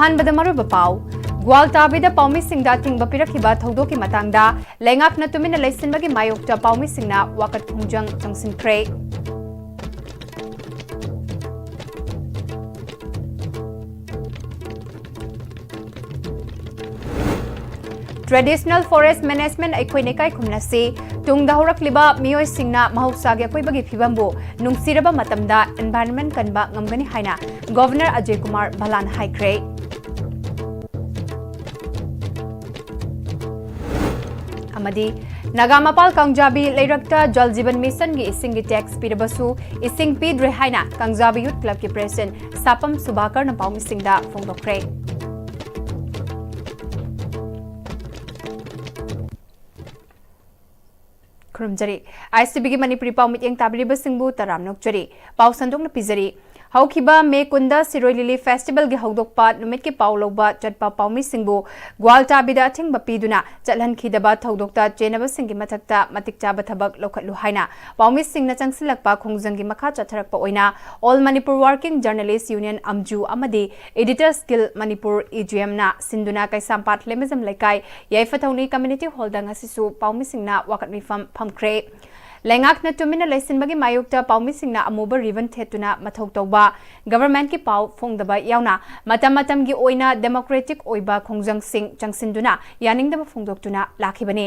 अहानबदा मरुब पाव ग्वालताबीदा पाउमिसिंगदा थिंगबा पिरखिबा थौदोकी मतंगदा लेंगाकना तुमिना लैसिनबगी मायोक्ता पाउमिसिंगना वाकत खुंजंग चंगसिनख्रे ट्रेडिशनल फॉरेस्ट मैनेजमेंट अखोई kai khumnasi tungda horakliba miyoi singna mahosagi akoibagi phibambu nungsiraba matamda environment kanba ngamgani haina governor Ajay Kumar Balan haikre amadi Nagamapal Kangjabi Leirakta Jal Jeevan Mission gi ising gi tax pirabasu ising pidre haina Kangjabi Youth Club ki president Sapam Subakar na paumisingda phongdokre Kurumjari ICB gi Manipuri pau mit yang tabriba singbu taram nokjari pau sandok na pizari Haukiba me kunda Siroi Lily Festival gi hawdokpa numit ki pau loba chatpa paumi singbu gwalta bida thingba piduna chalhan khidaba thaudokta chenaba singi mathakta matikcha bathabak lokhatlu haina paumi singna changsilakpa khongjang gi makha chatharakpa oina All Manipur Working Journalists Union Amju amadi Editor Skill Manipur EGM na sinduna kaisampat lemizam laikai yaifathauni community hall dang asisu paumi singna wakatmi phamkre Lengak na tumina laisinbagi mayukta paumisingna amuba ribbon thetuna mathok tawba government ki pau phongdaba yauna matam gi oina democratic oiba khongjang sing changsinduna yaningdaba phongdoktuna lakhibani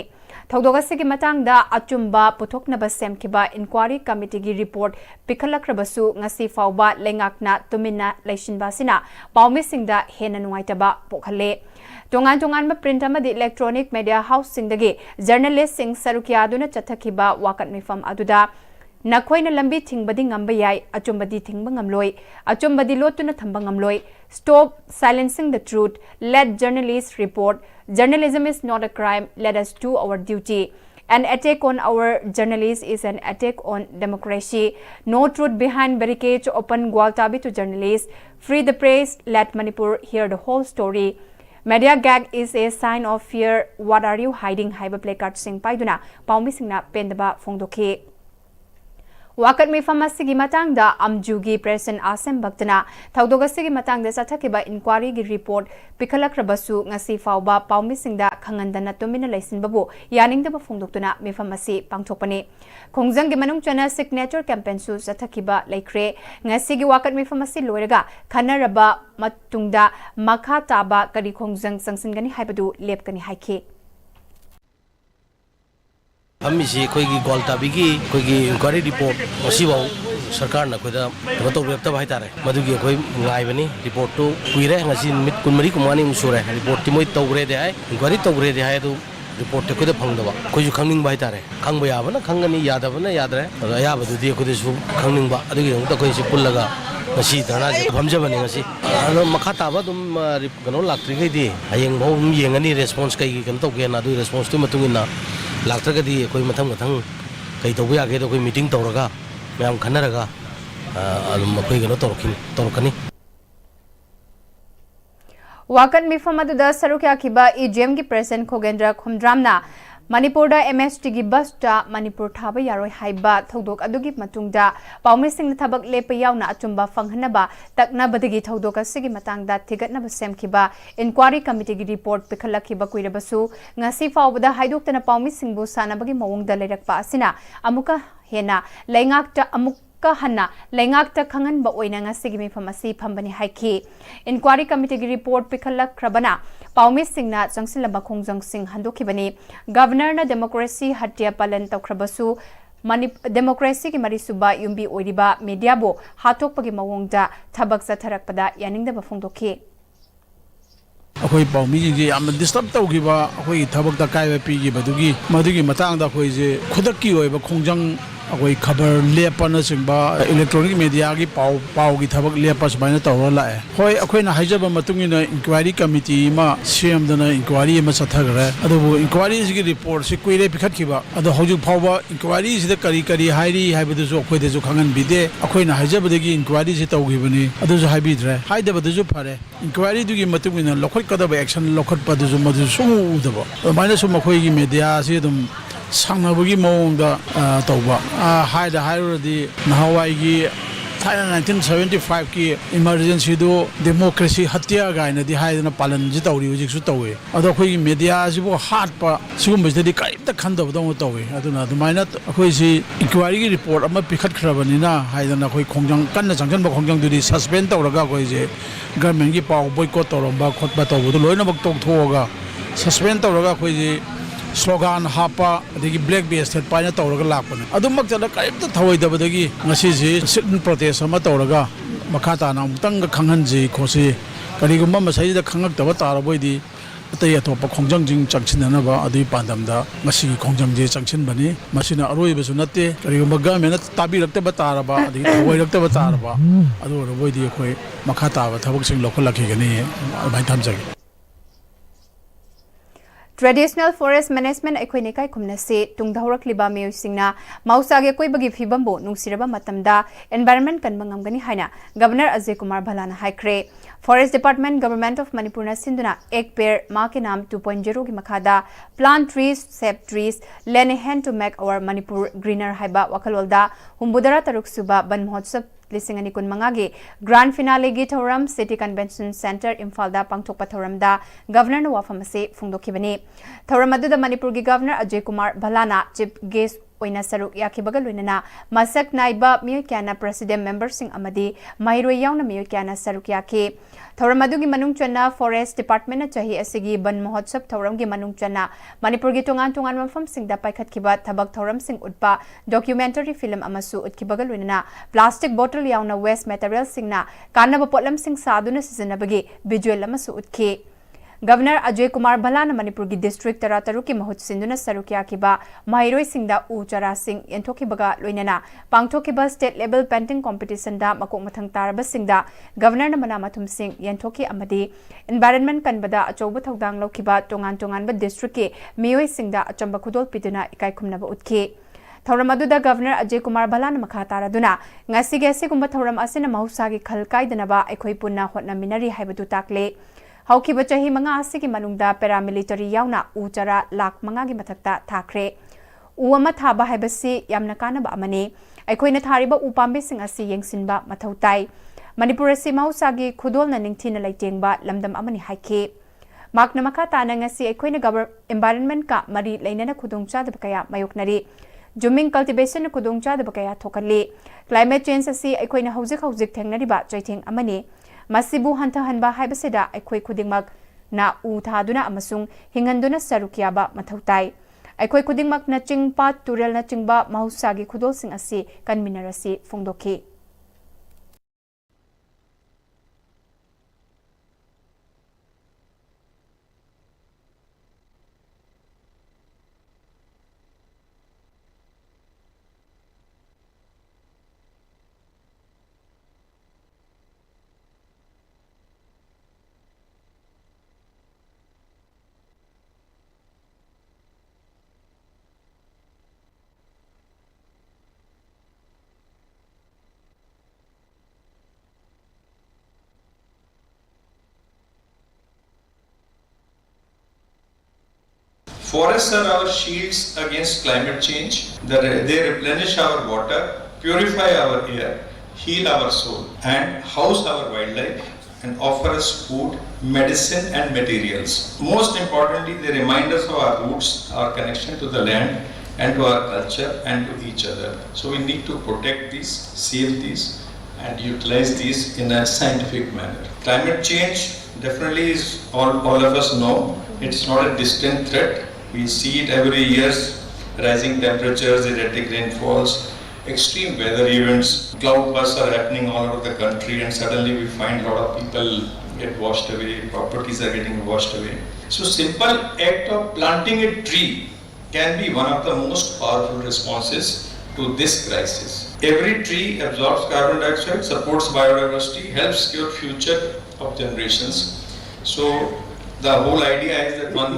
thogdogasi gi matangda achumba puthoknaba semkiba inquiry committee gi report pikhalakrabasu ngasi fauba lengakna tumina laisinba sina paumisingda hena nuaitaba pokhalle Tongan print amadi electronic media house singdagi journalist sing sarukiaduna chathakiba wakat mifam aduda nakhoina lambi thingbadi ngamba yai achumbadi thingba ngamloi achumbadi lotuna thamba ngamloi stop silencing the truth let journalists report journalism is not a crime let us do our duty An attack on our journalists is an attack on democracy. No truth behind barricades open Gwaltabi to journalists. Free the press, let Manipur hear the whole story. Media gag is a sign of fear. What are you hiding? Haiba placard sing paiduna. Paumi singna pendaba phongdoki. Wakat mi famasi gi matangda amjugi president asem baktana thaudogasi gi matangda sathakiba inquiry gi report pikhalakrabasu ngasi fauba paumi singda khangandana tumina laisinbabu yaningdaba phongdoktuna mi famasi pangthokpani khongjang gi manung chana signature campaign su sathakiba laikre ngasi gi wakat mi famasi loiraga khanaraba matungda makha taba kari khongjang sangsingani haibadu lepkani haikhe हम इसे कोई की गोल्टाबी की कोई की inquiry report मसीबो सरकार ना कोई दा तो व्यक्त भाई तारे मधुगी कोई गायबनी रिपोर्ट तो कुइरे ngasi मिट कुनमरी कुमानी मुसुरे रिपोर्ट तिमोय तौरे दे है इंक्वायरी तौरे दे है तो रिपोर्ट को फंगदबा कोई खंगनिंग भाई तारे खंग याबना खंगनी यादबना यादरे याबदुदी कोई सु खंगनिंग बा अदुगी तो कोई से पुल्लगा ngasi धरना जे भमजबनी ngasi अनो मखा ताबा तुम कनो लाक्ट्री गई हयेंग भौ येंगनी रेस्पॉन्स कई कन तो के ना दु रेस्पॉन्स तो मतुंगिना लाक्ट्रगदी कोई मथंग मथंग कई तौबा यागे तो कोई मीटिंग तौरगा मैम खनरगा कोई कनो तौरकनी Wakan mifam aduda sarukya kiba EGM gi president Khogendra Khumdramna Manipur da MST gi bus ta Manipur thaba yaroi haiba thodok adugi matungda paumising na thabak lepa yauna achumba fanghanaba takna badagi thodok asigi matangda thigatna basem kiba inquiry committee gi report pikhalakhiba kuirabasu ngasi fawbada haidoktana paumising bu sanabagi mawongda leirakpa asina amuka hena leingakta amuk Hanna Lengakta Kangan ba oina ngasi mi famasi phambani haiki inquiry committee gi report pikhalak krabana paumi singna changsilaba khongjang sing handokibani governor na democracy hatya palan tawkhrabasu democracy ki marisuba yumbi oiriba media bo hatokpagi mawongda thabak satharakpada yaningda ba phongdokhi अखोई पाउमी जी याम disturb तौगिबा अखोई थबक दा कायबा पीगिबा दुगी मदुगी मतांग दा अखोई जे खुदकी ओइबा खोंजंग अखोई खबर लेपन Simba electronic media की पाउ की थबक लेपा सबाइना तौर लाए होय अखोइना हाइजबा मतुंगिना इंक्वायरी कमिटी मा सेमदना इंक्वायरी मा सथगरे अदबो इंक्वायरी की रिपोर्ट से कुइरे पिखतखिबा अदो हौजु फावबा इंक्वायरी से करी करी हाइरी हाइबदसु अखोइदसु खंगन बिदे अखोइना हाइजबदगी इंक्वायरी से तौगिबनी अदसु हाइबिद्रे हाइदबदसु फारे इंक्वायरी दुगी मतुंगिना लखोइ कदब एक्शन लखोटपदसु मदु सुमु उदबो माइना सु मखोइगी मीडिया से दम सांगबगी मौंग दा तौबा हाइदा हाइरदी नहावाइगी थाना 1975 की इमरजेंसी दो डेमोक्रेसी हत्या गायना दी हायदना पालन जी तौरी हुजिक सु तौवे अदो अखोई मीडिया सिबो हाटपा सिगुमबसिदि काइबता खंदबदो तौवे अदुना अदुमाइना अखोई सि इंक्वायरी की रिपोर्ट अमा पिखतखरबनिना हायदना अखोई खोंजंग कन्ना जंगजनबा खोंजंग दुदि सस्पेंड तौरगा अखोई जे गवर्नमेंट की पाव बॉयकॉट तौरंबा खोटबा तौबदो लोइनबक तौथोगा सस्पेंड तौरगा अखोई जे स्लोगान हापा अदगी ब्लैक बेस्ट पाइना तौरगा लापने अदुमक जदा काइबता थवैदबदगी ngasi ji sit protest ama tawraga makha ta na mutang khanghanji khosi karigumba masai da khangak taba taraboidi atai athopa khongjang jing changchinana ba adi pandam da ngasi khongjang je changchin bani masina aroi besu natte karigumba government tabi rakta ba taraba adi thoi rakta ba taraba adu roboidi khoi makha ta ba thabak sing lokholakhi gani bai thamjagi Traditional Forest Management अखोइने काय खुमना से तुंगधौरक लिबा मेयुसिंगना मौसागे कोइबगी फिबमबो नुंगसिरबा मतमदा एनवायरनमेंट कनबंगमगनी हाइना गवर्नर अजय कुमार भलाना हाइक्रे forest department government of Manipur ना सिंधुना एक पेड़ मा के नाम 2.0 की मखादा plant trees save trees lend a hand to make our Manipur greener हाइबा वखलोलदा हुंबुदरा तरुक सुबा वन महोत्सव लिसिंगनी कुन मंगागे ग्रांड फिनाले गी थौरम सिटी कन्वेंशन सेंटर इम्फालदा पांगथोकपा थौरमदा गवर्नर न वाफम से फुंगदोखिबनी थौरम अदुदा मणिपुर की गवर्नर अजय कुमार भलाना चीफ गेस्ट ओइना सरुक याखिबगा लोइनना मसक नाइबा मियो क्याना प्रेसिडेंट मेंबर सिंह अमदी माहिरोय यावना मियो क्याना सरुक याखि थौरम अदुगी मनुंग चना फॉरेस्ट डिपार्टमेंट ना चाहि असिगी वन महोत्सव थौरम गी मनुंग चना मणिपुर की तोंगान तोंगान मफम सिंह दा पाइखतखिबा थबक थौरम सिंह उटपा डॉक्यूमेंटरी फिल्म अमसु उटखिबगा लोइनना प्लास्टिक बोतल यावना वेस्ट मटेरियल सिंहना कानब पोटलम सिंह सादुना सिजनबगी विजुअल अमसु उटखि गवर्नर अजय कुमार भलाना मणिपुर की डिस्ट्रिक्ट तरातरु की महुत सिंधुना सरुकिया किबा माहिरोय सिंहदा उ चरा सिंह यंथोखिबगा लोइनना पांगथोखिबा स्टेट लेवल पेंटिंग कंपटीशन दा मकोक मथंग तारबा सिंहदा गवर्नर न मना मथुम सिंह यंथोखि अमदी एनवायरनमेंट कनबदा अचौब थौदांग लौखिबा तोंगान तोंगान बा डिस्ट्रिक्ट के मियोय सिंहदा अचंबा खुदोल पिदुना इकाय खुमनबा उतखि थौरम अदुदा गवर्नर अजय कुमार भलाना मखा तारादुना ngasi gese gumba thauram asina mahusagi khal kaidanaba ekhoi punna hotnaminari haibadu takle हौखिबा चाही मंगा आसिगी मनुंगदा पैरामिलिटरी यावना उ चरा लाख मंगा की मथक्ता थाखरे उ अमा थाबा हाइबसी यामना कानबा अमने अखोइना थारिबा उ पाम्बेसिंग असि येंगसिनबा मथौ ताई मणिपुर असि महौसागी खुदोलना निंगथिना लैटेंगबा लमदम अमनि हाइखे माकना मखा ताना ngasi अखोइना एनवायरनमेंट का मरी लैनना खुदोंगचादब कया मायोकनरी जुमिंग कल्टिवेशन खुदोंगचादब कया थोकले क्लाइमेट चेंज असि अखोइना हौजिक थेंगनरिबा चैथेंग अमने मसिबु हंथहनबा हाइबसेदा अखोइ खुदिंगमक ना उ थादुना अमसुंग हिंगंदुना सरुकियाबा मथौताई अखोइ खुदिंगमक ना चिंगपा तुरेल ना चिंगबा महौसागी खुदोलसिंग असि कन्मिनरसि फोंदोखि Forests are our shields against climate change. They replenish our water, purify our air, heal our soul, and house our wildlife and offer us food, medicine, and materials. Most importantly, they remind us of our roots, our connection to the land, and to our culture and to each other. So we need to protect these, save these, and utilize these in a scientific manner. Climate change definitely is all of us know. It's not a distant threat. We see it every year, rising temperatures, erratic rainfalls, extreme weather events, cloud bursts are happening all over the country, and suddenly we find a lot of people get washed away, properties are getting washed away. So simple act of planting a tree can be one of the most powerful responses to this crisis. Every tree absorbs carbon dioxide, supports biodiversity, helps secure future of generations. So the whole idea is that one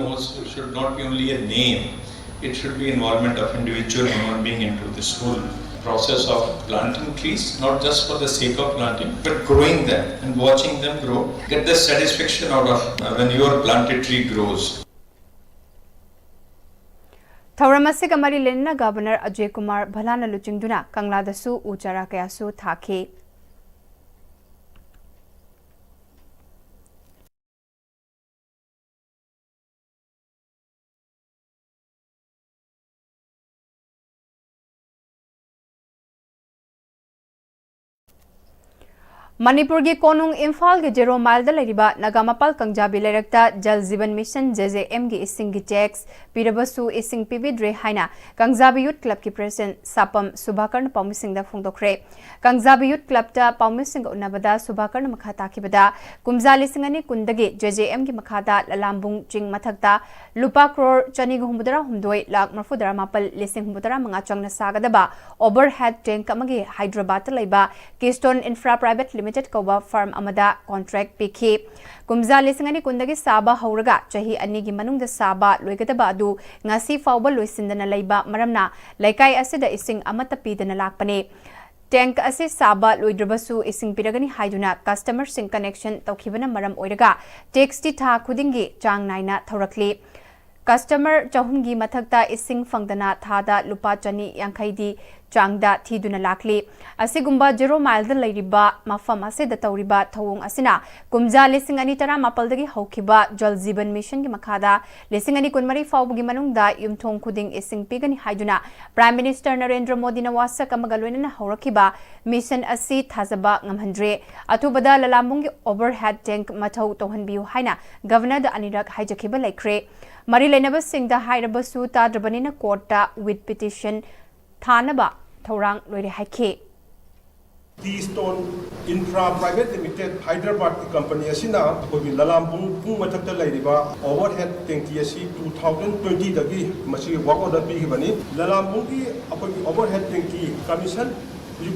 should not be only a name, it should be involvement of individual human being into this whole process of planting trees, not just for the sake of planting, but growing them and watching them grow. Get the satisfaction out of when your planted tree grows. थौरमसिग मरी लेना governor Ajay Kumar भलाना लुचिंगदुना कंगलादसु उचरा कयासु थाखे मणिपुर की कोनुंग इम्फाल के 0 mile लेरिबा नागामपाल कंजाबी लेरक्ता जल जीवन mission JJM की इसिंग की tax पीरबसु इसिंग पीबीद्रे हाइना कंजाबी youth club की प्रेसिडेंट सापम सुभाकर्ण पाउमिसिंग फोंदोखरे कंजाबी यूथ क्लब ता पाउमिसिंग उन्नबदा सुभाकर्ण मखा ताकिबदा कुमजा लिसिंगनी कुंदगी JJM की मखादा ललामबुंग चिंग मथक्ता लुपा क्रोर चनी हुमुदरा हुमदोय लाख मरफुदरा मापल लिसिंग हुमुदरा मंगा चंगना सागदबा ओवरहेड टैंक अमगे हैदराबाद लेबा केस्टोन इंफ्रा प्राइवेट लिमिटेड कौबा फर्म अमदा कॉन्ट्रैक्ट पिखी कुमजा लिसिंगनी कुंदगी साबा हौरगा चही अनी की मनुंग साबा लोइगदबा अदु ngasi फाउबा लोइसिंदना लेबा मरमना लेकाई असिदा इसिंग अमत पीदना लाकपने टैंक असे साबा लोइद्रबसु इसिंग पिरगनी हाइदुना कस्टमर सिंग कनेक्शन तौखिबना मरम ओइरगा टैक्स टी था खुदिंगी चांग नाइना थौरखली कस्टमर चहुमगी मथक्ता इसिंग फंगदना थादा लुपा चनी यांखैदी चांगदा थीदुना लाखली असिगुम्बा 0 माइल लेरिबा मफम असेदा तौरिबा थौंग असिना कुमजा लिसिंग अनि तरा मापलदगी हौखिबा जल जीवन मिशन की मखादा लिसिंग अनि कुनमरी फाउबगी मनुंगदा युमथोंग खुदिंग इसिंग पिगनी हाइदुना प्राइम मिनिस्टर नरेंद्र मोदी न वासक अमगलोइना हौरखिबा मिशन असि थाजबा ngamhandre अथुबदा ललामुंगी ओवरहेड टैंक मथौ तोहनबियु हाइना गवर्नर द अनिरक हाइजखिबा लेख्रे मरी लेनबा सिंगदा हाइरबसु ताद्रबनिना कोर्टा विद पिटिशन थानबा थौरांग लोइरे हाइखे Keystone Infra Private Limited Hyderabad की कंपनी असिना कोई ललामपुंग पुंग मथक्ता लेरिबा ओवरहेड टैंकी असि 2020 दगी मसी वर्क ऑर्डर पीगिबनी ललामपुंग की अकोई ओवरहेड टैंकी कमीशन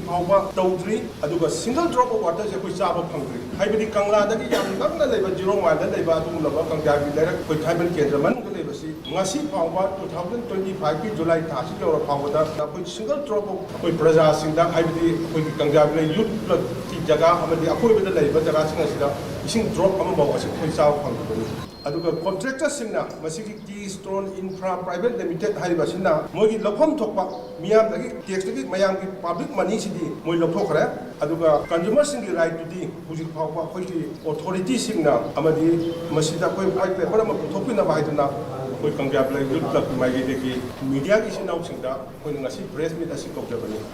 फाउबा तौद्री अदुगा सिंगल ड्रॉप ऑफ वाटर से कोई चाबा फंग्री हाइबदी कंगलादगी याम नगना लेबा 0 माइल लेबा अदुगुलबा कंगाबी लेरक कोई थाइबन केंद्र मन लेबसी ngasi फाउबा 2025 की जुलाई थासी यौर फाउबदा कोई सिंगल ड्रॉप ऑफ कोई प्रजा सिंदा हाइबदी कोई कंगाबी यूथ की जगह अमदी अकोइबदा लेबा जगह सिंगसिदा इसिंग ड्रॉप अमा बावसी कोई चाबा फंग्री अदुगा कॉन्ट्रैक्टर सिंगना मसिगी कीस्टोन इंफ्रा प्राइवेट लिमिटेड हाइबसिना मोगी लफम थोपा मियाम दगी टैक्स दगी मयाम की पब्लिक मनी सिदी मोई लफोखरे अदुगा कंज्यूमर सिंगी राइट टुदी हुजि फाउबा कोई अथॉरिटी सिंगना अमदी मसिदा कोई वाइट पेपर अमा थोपिना बाइदना कोई कंग्याब लै यूथ क्लब माइगी दगी मीडिया की सिनाउ सिंगदा कोई ngasi प्रेस मीट असि कौजबनी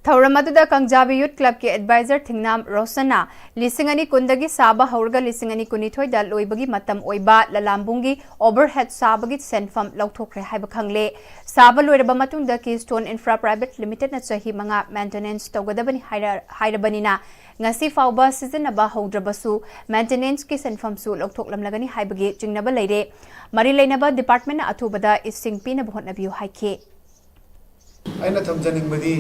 थौरमदुदा कंजाबी यूथ क्लब के एडवाइजर थिंगनाम रोशना लिसिंगनी कुंदगी साबा हौरगा लिसिंगनी कुनिथोइदा लोइबगी मतम ओइबा ललामबुंगी ओवरहेड साबगी सेनफम लौथोखरे हाइब खंगले साबा लोइरबा मतुंगदा कीस्टोन इंफ्रा प्राइवेट लिमिटेड न चही मंगा मेंटेनेंस तौगदबनी हाइरबनिना ngasi फाउबा सिजनबा हौद्रबसु मेंटेनेंस की सेनफमसु लौथोकलमलगनी हाइबगी चिंगनबा लेरे मरी लेनबा डिपार्टमेंट अथुबदा इसिंग पीना बहोनबियु हाइखे आइना थमजनिंगबदी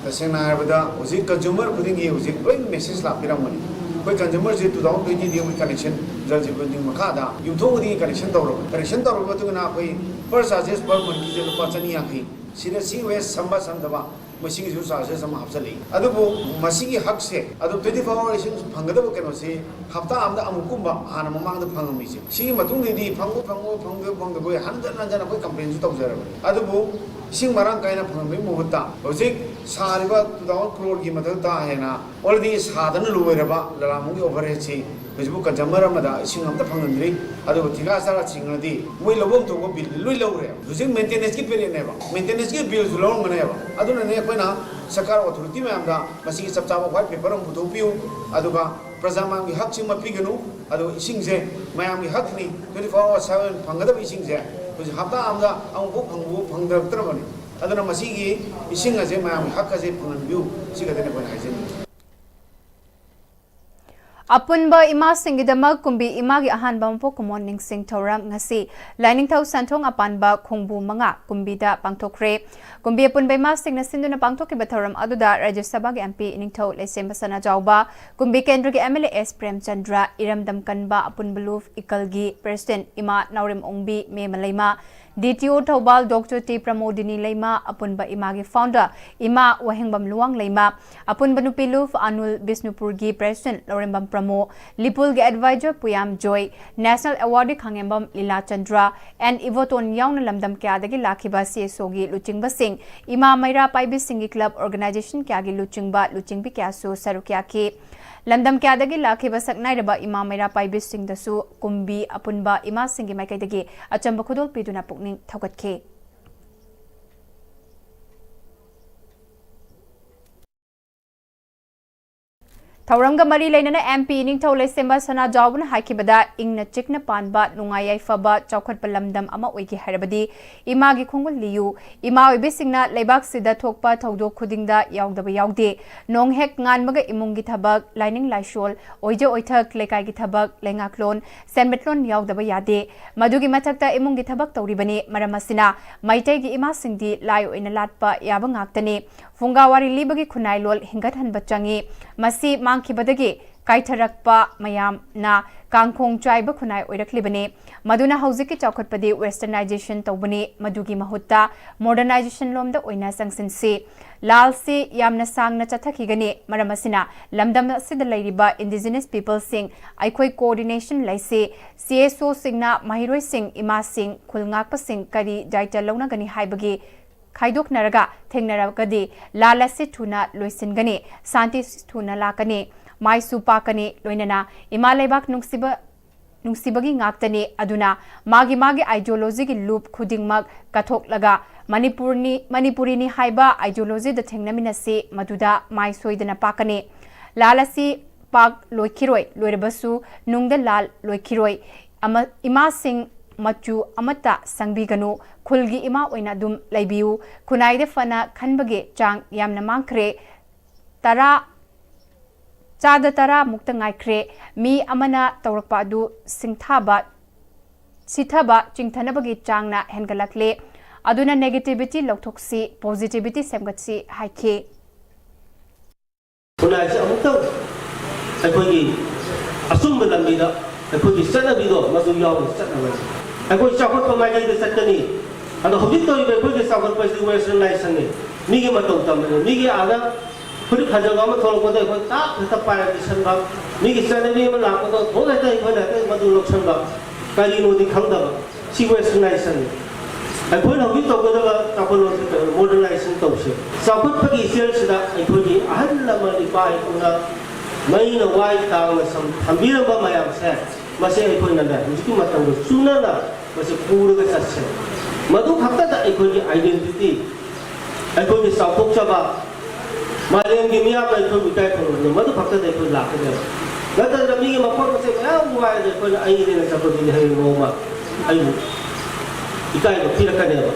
तसेंना हाइबदा हुजिक कंज्यूमर खुदिंगी हुजिक लोइ मेसेज लापिरमनी कोई consumer J 2020 the we connection जल जीवन दिन मखादा युथोगदी कनेक्शन तौरो बतुना कोई पर चार्जेस पर मन की जे लुपा चनी याखी सिने सीवेस संबा संदबा मसिंग जु चार्जेस सम हापचली अदुबो मसिंगी हक से अदु 24 आवर इसिंग फंगदबो केनो से हप्ता आमदा अमुकुंबा हाना ममांगदा फंगमी से सिगी मतुंगदी फंगो हनजन कोई कंप्लेन जु तौजरबनी अदुबो इसिंग मरांग कायना फंगमी मुहता होजिक सारिबा 2000 करोड़ की मथक्ता हेना ऑलरेडी सादन लोइरबा ललामुगी ओवरहेड से हजिबु कंज्यूमर अमदा इसिंग अमता फंगंद्री अदुबो थिगा सारा चिंगनदी मोइ लबोम तोगो बिल लोइ लौरे हुजिक मेंटेनेंस की पेरियड नेबा मेंटेनेंस की बिल जु लौंगनेबा अदुनने कोइना सरकार अथॉरिटी मैमदा मसी सबचाबा व्हाइट पेपर हम पुथोपियो अदुगा प्रजा मांगी हक सिंग मपिगनु अदु इसिंग जे मायामगी हकनी 24 आवर 7 फंगदब इसिंग जे हुजिक हप्ता आमदा अमुबो फंगदबत्रबनी अदुना मसीगी इसिंग अजे मायामगी हक अजे फंगनबिउ सिगदने कोइ हाइजेन अपुनबा इमा सिंगिदमक कुंबी इमागी अहानबा मपोक मॉर्निंग सिंग थौरम ngasi लाइनिंग थौ संथोंग अपानबा खोंबु मंगा कुंबीदा पांगथोखरे कुंबी अपुनबा इमा सिंगना सिंदुना पांगथोकिबा थौरम अदुदा राज्य सभा के एमपी इनिंगथौ लेसेम बसना जाउबा कुंबी केंद्र के एमएलए एस प्रेमचंद्र इरमदम कनबा अपुनबलुफ इकलगी प्रेसिडेंट इमा नौरिम ओंबी मेमलैमा DTO Thoubal doctor T Pramodini लैमा अपुनबा इमागी फाउंडर इमा वहेंगबम लुवांग लैमा अपुनबा नुपिलुफ अनुल बिष्णुपुरगी प्रेसिडेंट लौरेंबम प्रमो लिपुल के adviser Puyam Joy national awardee Khangembam Leela Chandra and इवोटोन याउन लमदम क्यादगी लाखिबा सीएसओगी लुचिंगबा सिंह इमा मैरा पाइबी सिंगी क्लब ऑर्गेनाइजेशन क्यागी लुचिंगबी क्यासु सरुक्याकी लमदम क्यादगी लाखिबा सकनाइरबा इमा मैरा पाइबी सिंह दसु कुंबी अपुनबा इमा सिंगी माइकैदगी अचंबा खुदोल पिदुना पुकनिंग थौगतखे। Thauranga mari lainana MP Ningthau Leisemba Sana Jawbuna haikibada ingna chikna panba nungai yaifaba chawkhatpa lamdam ama oigi harabadi imagi khongul liyu ima oibisingna leibak sida thokpa thaudok khudingda yaudaba yaude nonghek nganmaga imungi thabak lining laishol oije oithak lekai gi thabak lengaklon senmetlon yaudaba yade madugi mathakta imungi thabak tawribani maramasina maitai gi ima singdi layo ina latpa yaba ngaktani fungawari libagi khunai lol hingat han bachangi masi mangkhibadagi kaitharakpa mayam na kangkhong chaiba khunai oiraklibani maduna haujiki chawkhatpadi westernization tawbani madugi mahutta modernization lomda oina sangsinsi lalsi yamna sangna chathakigani maramasina lamdam asida lairiba indigenous people sing aikhoi coordination laisi CSO singna mahiroi sing ima sing khulngakpa sing kari daita lona gani haibagi Kaidok naraga Tengnaragadi Lala Situna Luisingani Santi Tuna Lakani Mai Supakani Loinana Imalebak Nungsibagi Ngaktani Aduna Magi ideology loop Kudingmag Katok Laga Manipurini Haiba ideology the Tengnaminasi Maduda Mai Soidana Pakani Lalasi Pak Loikiroi Loirebasu Nungda Lal Loikiroi Ima Sing Machu amata sangbiganu khulgi ima oina dum laibiu kunaide fana khanbage chang yamna mangkhre tara mukta ngaikre mi amana tawrakpa adu sithaba chingthanabagi changna hengalakle aduna negativity loktoksi positivity semgatsi haike kunaise amukta aikogi asumba lambida aikogi sanabido masu yaw sanawai Aku cakap pemain itu sekali. Ada hobi tu ibu kita cakap pasal westernization ni. Niki matau tamu. Niki ada kulit khajang kamu tolong pada ikut tak tetap payah di sana. Niki sana ni mana aku tu boleh tak ikut tak madu lok sana. Kali ini di khangda. Si westernization. Aku hobi tu kita cakap modernization tu sih. Cakap pergi sel sudah ikut ni. Ahal lama di payah puna. Main awai tang macam ambil apa mayam saya. Masih ikut nanda. Jadi matang tu sunana. Masih pura ke sahaja. Madu fakta tak ikut identity. Ikut sabuk coba. Malam ini apa ikut bitai pun. Madu fakta tak ikut lah. Nanti kami yang makor masih kaya buat ikut air ini sabuk ini hari rumah. Ayu. Ikai itu tidak ada.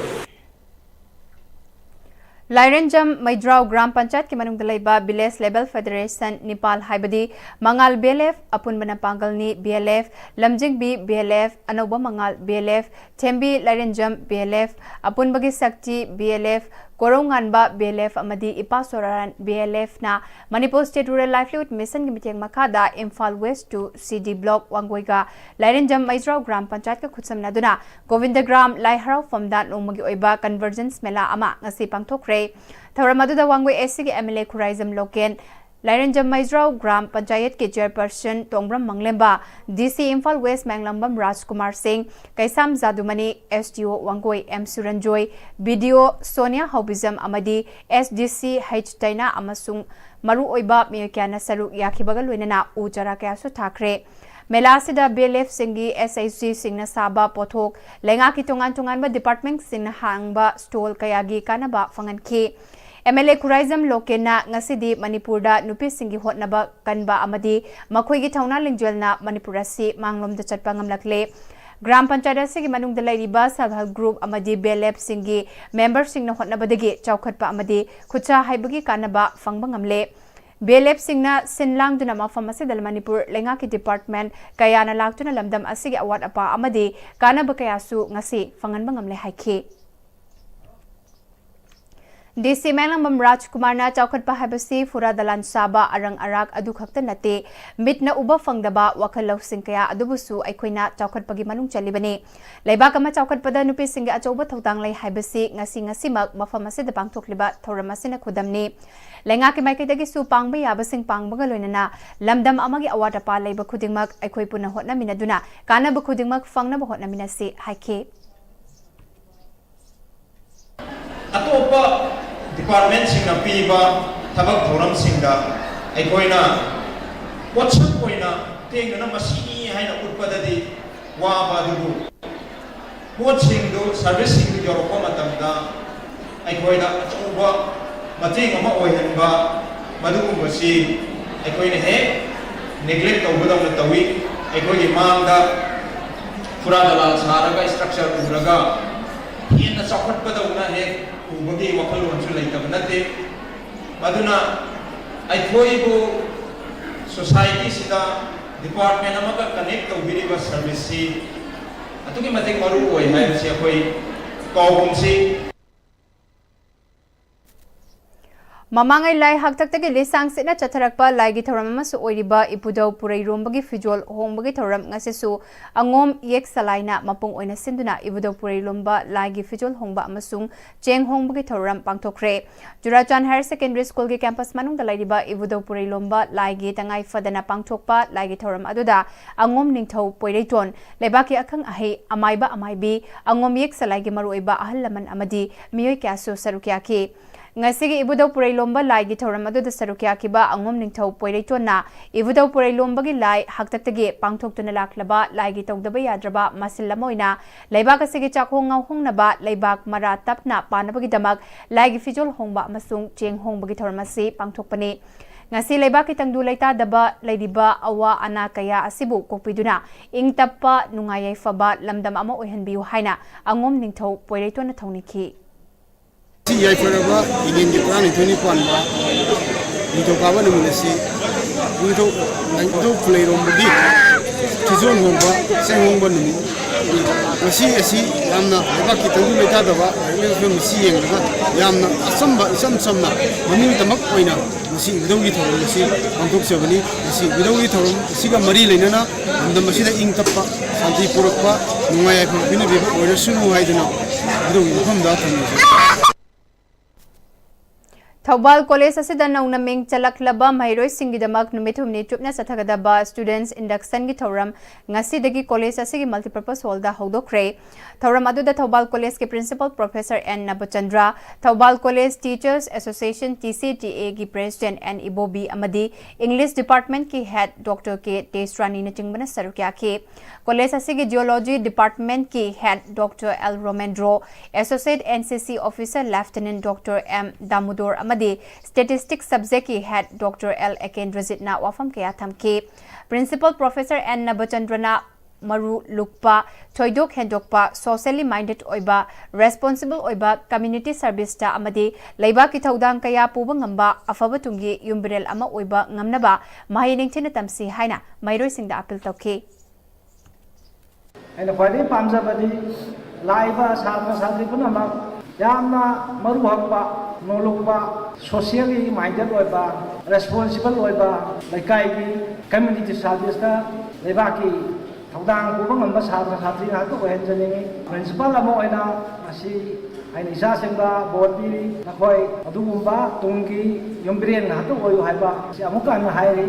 Lairenjam Maidraw Gram Panchayat ki manung dalaiba Biles Level Federation Nepal Haibadi Mangal BLF apun bana pangal ni BLF Lamjing B BLF Anoba Mangal BLF Thembi Lairenjam BLF apun bagi Sakti BLF Koronganba BLF amadi Ipasoraran BLF na Manipur State Rural Livelihood Mission ki miteng makada Imphal West to CD Block Wanggoiga Lairenjam Maidraw Gram Panchayat ka khutsamna duna Govindagram Laiharau Famdan Umagi Oiba Convergence Mela ama ngasi pangthokre Thauramadu da Wangwei SC MLA Khuraizam Loken Lairenjam Maidraw Gram Panchayat ke Chairperson Tongbram Manglemba DC Imphal West Manglambam Rajkumar Singh Kaisam Zadumani SDO Wangwei M Suranjoy BDO Sonia Hobizam Amadi SDC H Taina amasung Maru Oiba Miyakana Saruk Yakibaga Luinana Ujara Kayasu Thakre Melasida BLF Singi SIC Singna Saba Pothok Lenga ki tungan ba Department Singna Hangba Stall Kayagi Kanaba Fanganki MLA Khuraizam Lokena ngasidi Manipurda nupi singi hotnaba kanba amadi makhoigi thauna lingjelna Manipurasi manglomda chatpa ngamlakle Gram Panchayat sigi manung dalai riba self-help group amadi BLF singi member singna hotnabadagi chawkhatpa amadi khucha haibagi kanaba fangba ngamle BLF singna sinlang duna mafam ase dal Manipur lenga ki department kayana laktuna lamdam asigi award apa amadi kanaba kayasu ngasi fanganba ngamle haike DC Manglambam Rajkumar na chawkhatpa habasi fura dalan saba arang arak adu khakta nate mitna uba fangdaba wakhalau singkaya adubusu aikoina chawkhatpagi manung chalibani leibak ama chawkhatpada nupi singa achoba thotang lai habasi ngasi mak mafam ase da pangthokliba thoramasina khudamni lenga ki maikidagi su pangba yabasing pangbaga loinana lamdam amagi award apa leiba khudingmak aikoi puna hotna minaduna kana ba khudingmak fangna ba hotna minase haike atopa department sing na piba tabak thoram singa aikoina whatsapp koina tengna na masini haina utpadadi wa badubu pot singdo service sing yoroko matamda aikoina achuba mateng ama oihenba madugumasi ꯑꯩꯈꯣꯏꯅ ꯍꯦꯛ neglect ꯇꯧꯒꯗꯧꯅ ꯇꯧꯏ ꯑꯩꯈꯣꯏꯒꯤ ꯃꯥꯡꯗ ꯐꯨꯔꯥ ꯗꯂꯥꯜ ꯁꯥꯔꯒ structure ꯎꯔꯒ ꯍꯦꯟꯅ ꯆꯥꯎꯈꯠꯄꯗꯧꯅ ꯍꯦꯛ ꯎꯕꯒꯤ ꯋꯥꯈꯜꯂꯣꯟꯁꯨ ꯂꯩꯇꯕ ꯅꯠꯇꯦ ꯃꯗꯨꯅ ꯑꯩꯈꯣꯏꯕꯨ ꯁꯣꯁꯥꯏꯇꯤꯁꯤꯗ ꯗꯤꯄꯥꯔꯠꯃꯦꯟ ꯑꯃꯒ ꯀꯅꯦꯛ ꯇꯧꯕꯤꯔꯤꯕ ꯁꯔꯚꯤꯁꯁꯤ ꯑꯗꯨꯛꯀꯤ ꯃꯇꯤꯛ ꯃꯔꯨ ꯑꯣꯏ ꯍꯥꯏꯕꯁꯤ ꯑꯩꯈꯣꯏ ꯀꯥꯎꯒꯨꯝꯁꯤ Mamangai lai haktaktagi lisang sitna chatharakpa laigi thoram amasu oiriba ipudau purairombagi fijol hongbagi thoram ngasisu angom yek salaina mapung oina sinduna ibudau purairomba laigi fijol hongba amasung cheng hongbagi thoram pangthokre Jurachan Higher Secondary School gi campus manungda lairiba ibudau purairomba laigi tangai fadana pangthokpa laigi thoram aduda angom ningthau poireiton lebaki akhang ahi amaiba amaibi angom yek salaigi maruiba ahallaman amadi miyoi kyasu sarukya ki Ngasigi ibudau purailomba lai gi thoram adu da sarukya kiba angom ningthau poireitona ibudau purailomba gi lai haktaktagi pangthoktuna laklaba lai gi tawdaba yadraba masillamoina leibak asigi chakhong ngau hongnaba leibak mara tapna panabagi damak lai gi fijol hongba amasung cheng hongba gi thoram asi pangthokpani ngasi leibak ki tangdu leita daba leidiba awa ana kaya asibu kokpiduna ingtappa nungayai faba lamdam ama oihanbiu haina angom ningthau poireitona thoniki Yai Faraba, Indian Japan, 21 ba, Nito Kawan Munisi, Nito Flair on the beat, Tizon Homba, Sang Homba Numi, Masi, Yamna, Baki Tandu Metadava, from seeing Yamna, some, Manu Tamakoina, Masi, Vidogi Torum, Masi, Antok Savani, Masi, Vidogi Torum, Siga Marie Lenana, and the Masida Inkapa, Santi Purapa, Numaya Pinabi, or Sunu Haidana, Vidogi from that. Thobal College asida nauna ming chalaklaba mairoi singidamak numithumni chupna sathagadaba students induction gi thoram ngasi dagi college asigi multipurpose hall da hodokre thoram aduda Thobal College ke principal professor N Nabachandra Thobal College Teachers Association TCTA gi president N Ibobi amadi English department ki head Dr K Tesrani na chingbana sarukya ke college asigi geology department ki head Dr L Romandro associate NCC officer Lieutenant Dr M Damodar Statistics subject ki head Dr. L. Ekendrazit na wafam kaya thamke Principal Professor N. Nabachandrana Maru Lukpa Choidok Hendokpa Socially Minded Oiba Responsible Oiba Community Service ta amadi Leiba ki thaudang kaya puba ngamba afaba tungi yumbirel ama oiba ngamnaba mahining thina tamsi haina mairoi singda appeal tawke aina khwadi pamjabadi laiba sadra sadri punama yamna maru hakpa nolokba socially minded oiba responsible oiba laikai gi community service ta lebaki thaudang puba ngamba sadra sadri na to henjani principal amo oina asi aina isa sengba board bi nakhoi adugumba tungi yumbren na to oyu haiba si amuka na hairi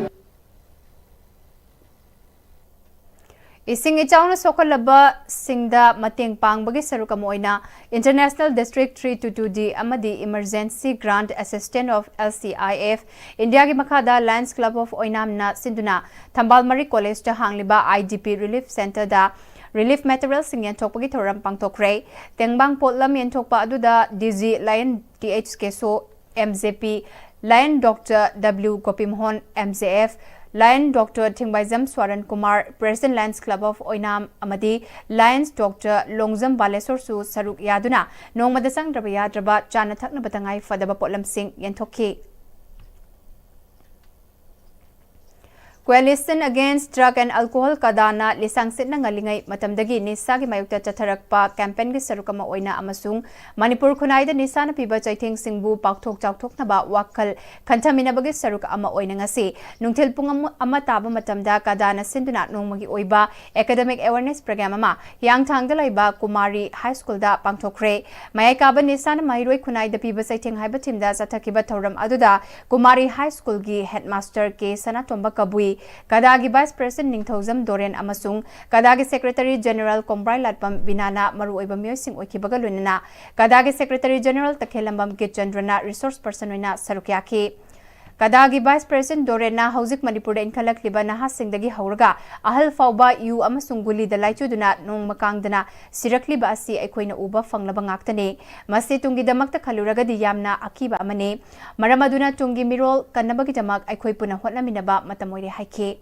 Ising ichawna sokalaba singda mateng pangbagi sarukamoina International District 322D amadi Emergency Grant Assistant of LCIF India gi makhada Lions Club of Oinam na sinduna Thambalmari College ta hangliba IDP Relief Center da Relief Material singyan thokpagi thoram pangthokre tengbang potlam yen thokpa aduda DG Lion TH Keso MJP Lion Dr W Gopimhon MJF Lion Dr. Thingbaizam Swaran Kumar, President Lions Club of Oinam Amadi, Lions Dr. Longzam Balesor Su Saruk Yaduna, Nongmadasang Drabaya Draba, Janatak Nabatangai Fadaba Potlam Singh Yentoki. Coalition Against Drug and Alcohol Kadana lisang sitna ngalingai matamdagi nisa gi mayukta chatharakpa campaign gi sarukama oina amasung Manipur khunai da nisa na piba chaitheng singbu pakthok chakthok naba wakal khantamina bagi saruk ama oina ngasi nungthil pungam ama taba matamda kadana sinduna nongmagi oiba academic awareness program ama yangthang da laiba Kumari High School da pangthokre mayai kaba nisa na mairoi khunai da piba chaitheng haiba thimda chathakiba thoram aduda Kumari High School gi headmaster K Sanatomba Kabui Kadagi Vice President Ningthozam Doren amasung Kadagi Secretary General Kombrai Latpam Binana Maru Oiba Myoising Oikibaga Lunana Kadagi Secretary General Takhelambam Gitchandrana Resource Person Wina Sarukyaki Kadagi Vice President Dorena Hauzik Manipur Inkalak Liba Naha Singdagi Hauraga Ahal Fauba Yu Amasunguli the Laituduna Nong Makangdana Sirakli Basi Equina Uba Fanglabangakane Masi Tungi Damakta Kaluraga di Yamna Akiba Amane Maramaduna Tungi Mirol Kanabagi Damak Equipuna Hotna Minaba Matamoy Haike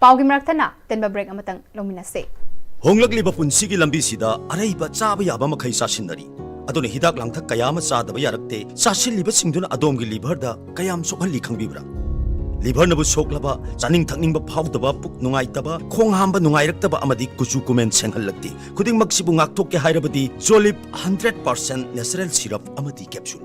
Paugi Martana Tenba Break Amatang Lominase Honglakliba punsigi lambisida araiba chaba yaba makhai sasinari adone hidak langthak kayama chadaba yarakte sasilliba singduna adomgi liver da kayam sokhalli khangbibra liver nabu soklaba chaning thakningba phawdaba puk nungaitaba khong hamba nungairaktaba amadi kuchu kumen senghallakti khuding maksibu ngakthok ke hairabadi Jolip 100% natural syrup amadi capsule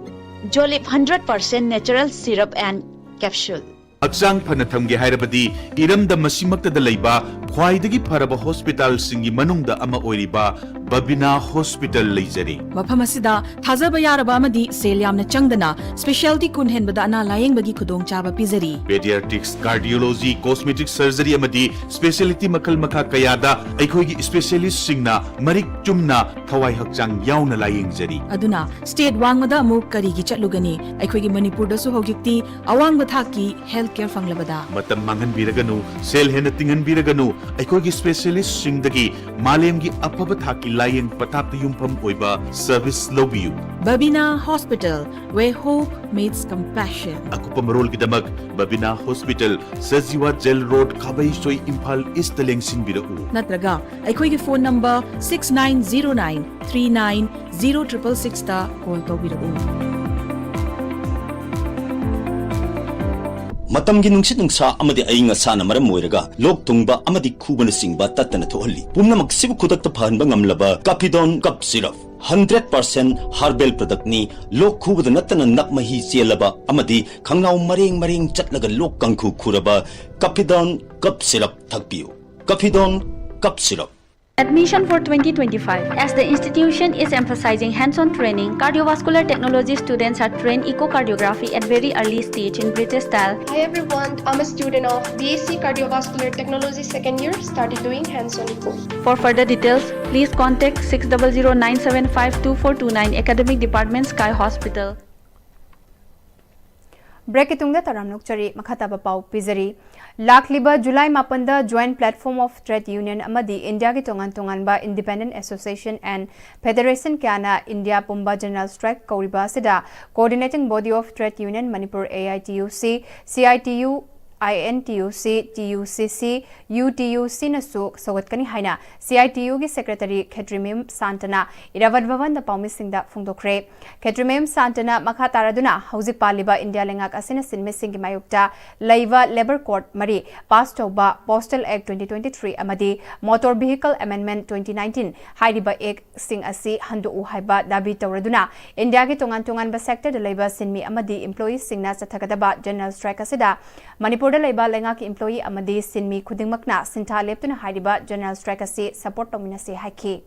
Jolip 100% natural syrup and capsule Aksang Panatamgi Hairabadi, Iram the Masimakta the Laiba, Kwaidagi Paraba Hospital Singi Manungda Ama Oiriba, Babina Hospital Lazari. Mapamasida, Tazaba Yarabamadi, Seliam Changdana, Specialty Kunhen Badana Lying Bagi Kudong Chaba Pizari. Pediatrics, Cardiology, Cosmetic Surgery Amadi, Specialty Makal Maka Kayada, Aikogi Specialist Singna, Marik Jumna, Kawai Hakjang Yauna Lying Zari. Aduna, State Wangada Muk Karigi Chatlugani, Aikogi Manipur da Suhogikti, Awang Bataki, Healthcare Fanglabada. Matam Mangan Biraganu, Sel Henatingan Biraganu, Aikogi Specialist Singdagi, Malemgi Apabataki Lying Patapti Yumpam Oiba, Service Lobiu. Babina Hospital, where hope meets compassion. Akupamarol Gidamag, Babina Hospital, Saziwa Gel Road, Kabay Soy Impal Istaleng Sinbirau. Natraga, Aikogi phone number 6909 390666 ta call to Birau. Matamgi nungsit nungsa amadi ainga sana maram moiraga lok tungba amadi khubana singba tatana thohalli pumna maksibu khudakta phanba ngamlaba Capidon cup syrup 100% herbal product ni lok khubada natana nakmahi chelaba amadi khangnau mareng chatlaga lok kangkhu khuraba Capidon cup syrup thakpiu Capidon cup syrup. Admission for 2025. As the institution is emphasizing hands-on training, cardiovascular technology students are trained echocardiography at very early stage in British style. Hi everyone, I'm a student of BSc Cardiovascular Technology second year, started doing hands-on echo. For further details, please contact 600-975-2429 Academic Department, Sky Hospital. Breakitungda taramnok chari makhataba pau pizari Lakliba July Mapanda Joint Platform of Trade Union Amadi India ki tongan Independent Association and Federation Kana India Pumba General Strike Kauriba Sida Coordinating Body of Trade Union Manipur AITUC CITU INTUC TUCC UTUC nasu Sogatkani Haina CITU ki Secretary Kedrimim Santana Iravadvavan the Paumisingda Fungdokre Kedrimim Santana Makataraduna Hauzik Paliba India Lengak Asina Sinmissing Mayukta Laiva Labor Court Mari Pastoba Postal Act 2023 Amadi Motor Vehicle Amendment 2019 Haidiba Ek Sing Asi Handu Uhaiba Dabi Tauraduna India ki Tongan ba sector the labor Sinmi Amadi Employees Singna Satakadaba General Strike Asida Manipur Laiba Lengak employee Amadi Sinmi Kudingmakna Sinta Leptuna Haidiba General Strike Asi support Dominasi Haiki.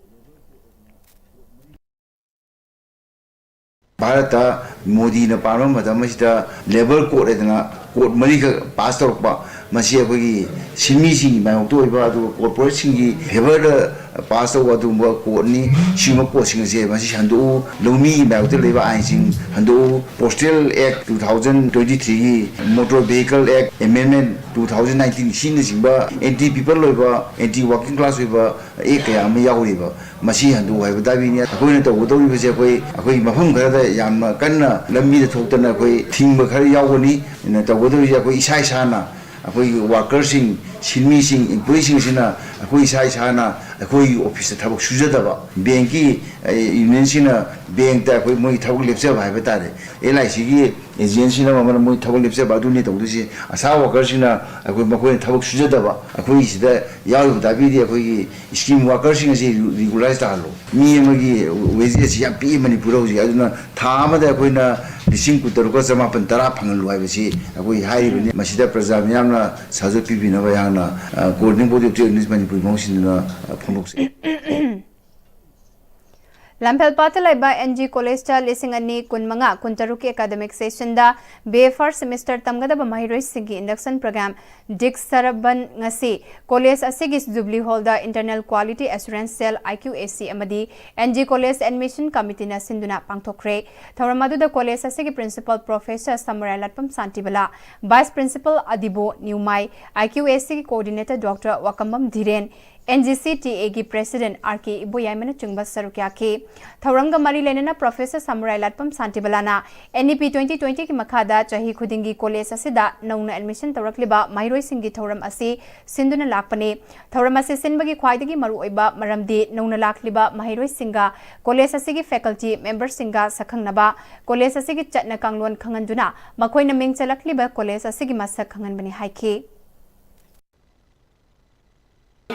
Bharata Modi na param madamashita labor court edna court marika pass torpa masi akogi sinmi singi mai to iba do corporate singi favor pass over to court ni sima posting se masi handu lomi mai to leba ai sing handu Postal Act 2023 Motor Vehicle Act Amendment 2019 sin singba anti people loiba anti working class loiba ekaya ma yauriba masi handu haiba dabi ni akoina to do iba se akoi mafam khara yamna kanna lambi da thoktana akoi thingba khara yawani na to do akoi isai sana akoi workers sing sinmi sing employees sing sina akoi isai sana akoi office thabak sujadaba banki union sina bank ta akoi moi thabak lepsa bhaiba tare LIC gi agency na mamana moi thabak lepsa badu ni tawdusi asa workers sina akoi makoi thabak sujadaba akoi sida yaw dabi di akoi scheme workers sing se regularize ta halo mi magi wages ya pi Manipur hoji aduna thama da akoi na lising kutarko sama pantara phangal wai basi akoi hai bani masida praja myamna sajo pi bina ba yana coordinating body of trade Manipur mosin na phonok se Lamphelpata laiba NG College ta lising ani kunmanga kuntaruk academic session da BA first semester tamgadaba mahiroi singi induction program Dik Saraban ngasi college asigi Jubilee Hall da internal quality assurance cell IQAC amadi NG College admission committee na sinduna pangthokre thoramadu da college asigi principal professor Samurai Latpam Santibala vice principal Adibo Newmai IQAC coordinator Dr. Wakambam Dhiren NGCTA की president R K इबोयामन चुंगबा सरुक्या के थौरंग मरी लेना professor samurai लाटपम शांतिबलाना NEP 2020 की मखादा चाही खुदिंगी college असिदा नौना admission तौरक्लिबा माहिरोई सिंगी थौरम असि सिंधुना लाकपने थौरम असि सिनबगी ख्वाइदगी मरुओइबा मरमदि नौना लाकलिबा माहिरोई सिंगा कॉलेज असिगी फैकल्टी मेंबर सिंगा सखंगनबा कॉलेज असिगी चटना कांगलोन खंगनदुना मखोइना मिंग चलक्लिबा कॉलेज असिगी मसक खंगनबनी हाइके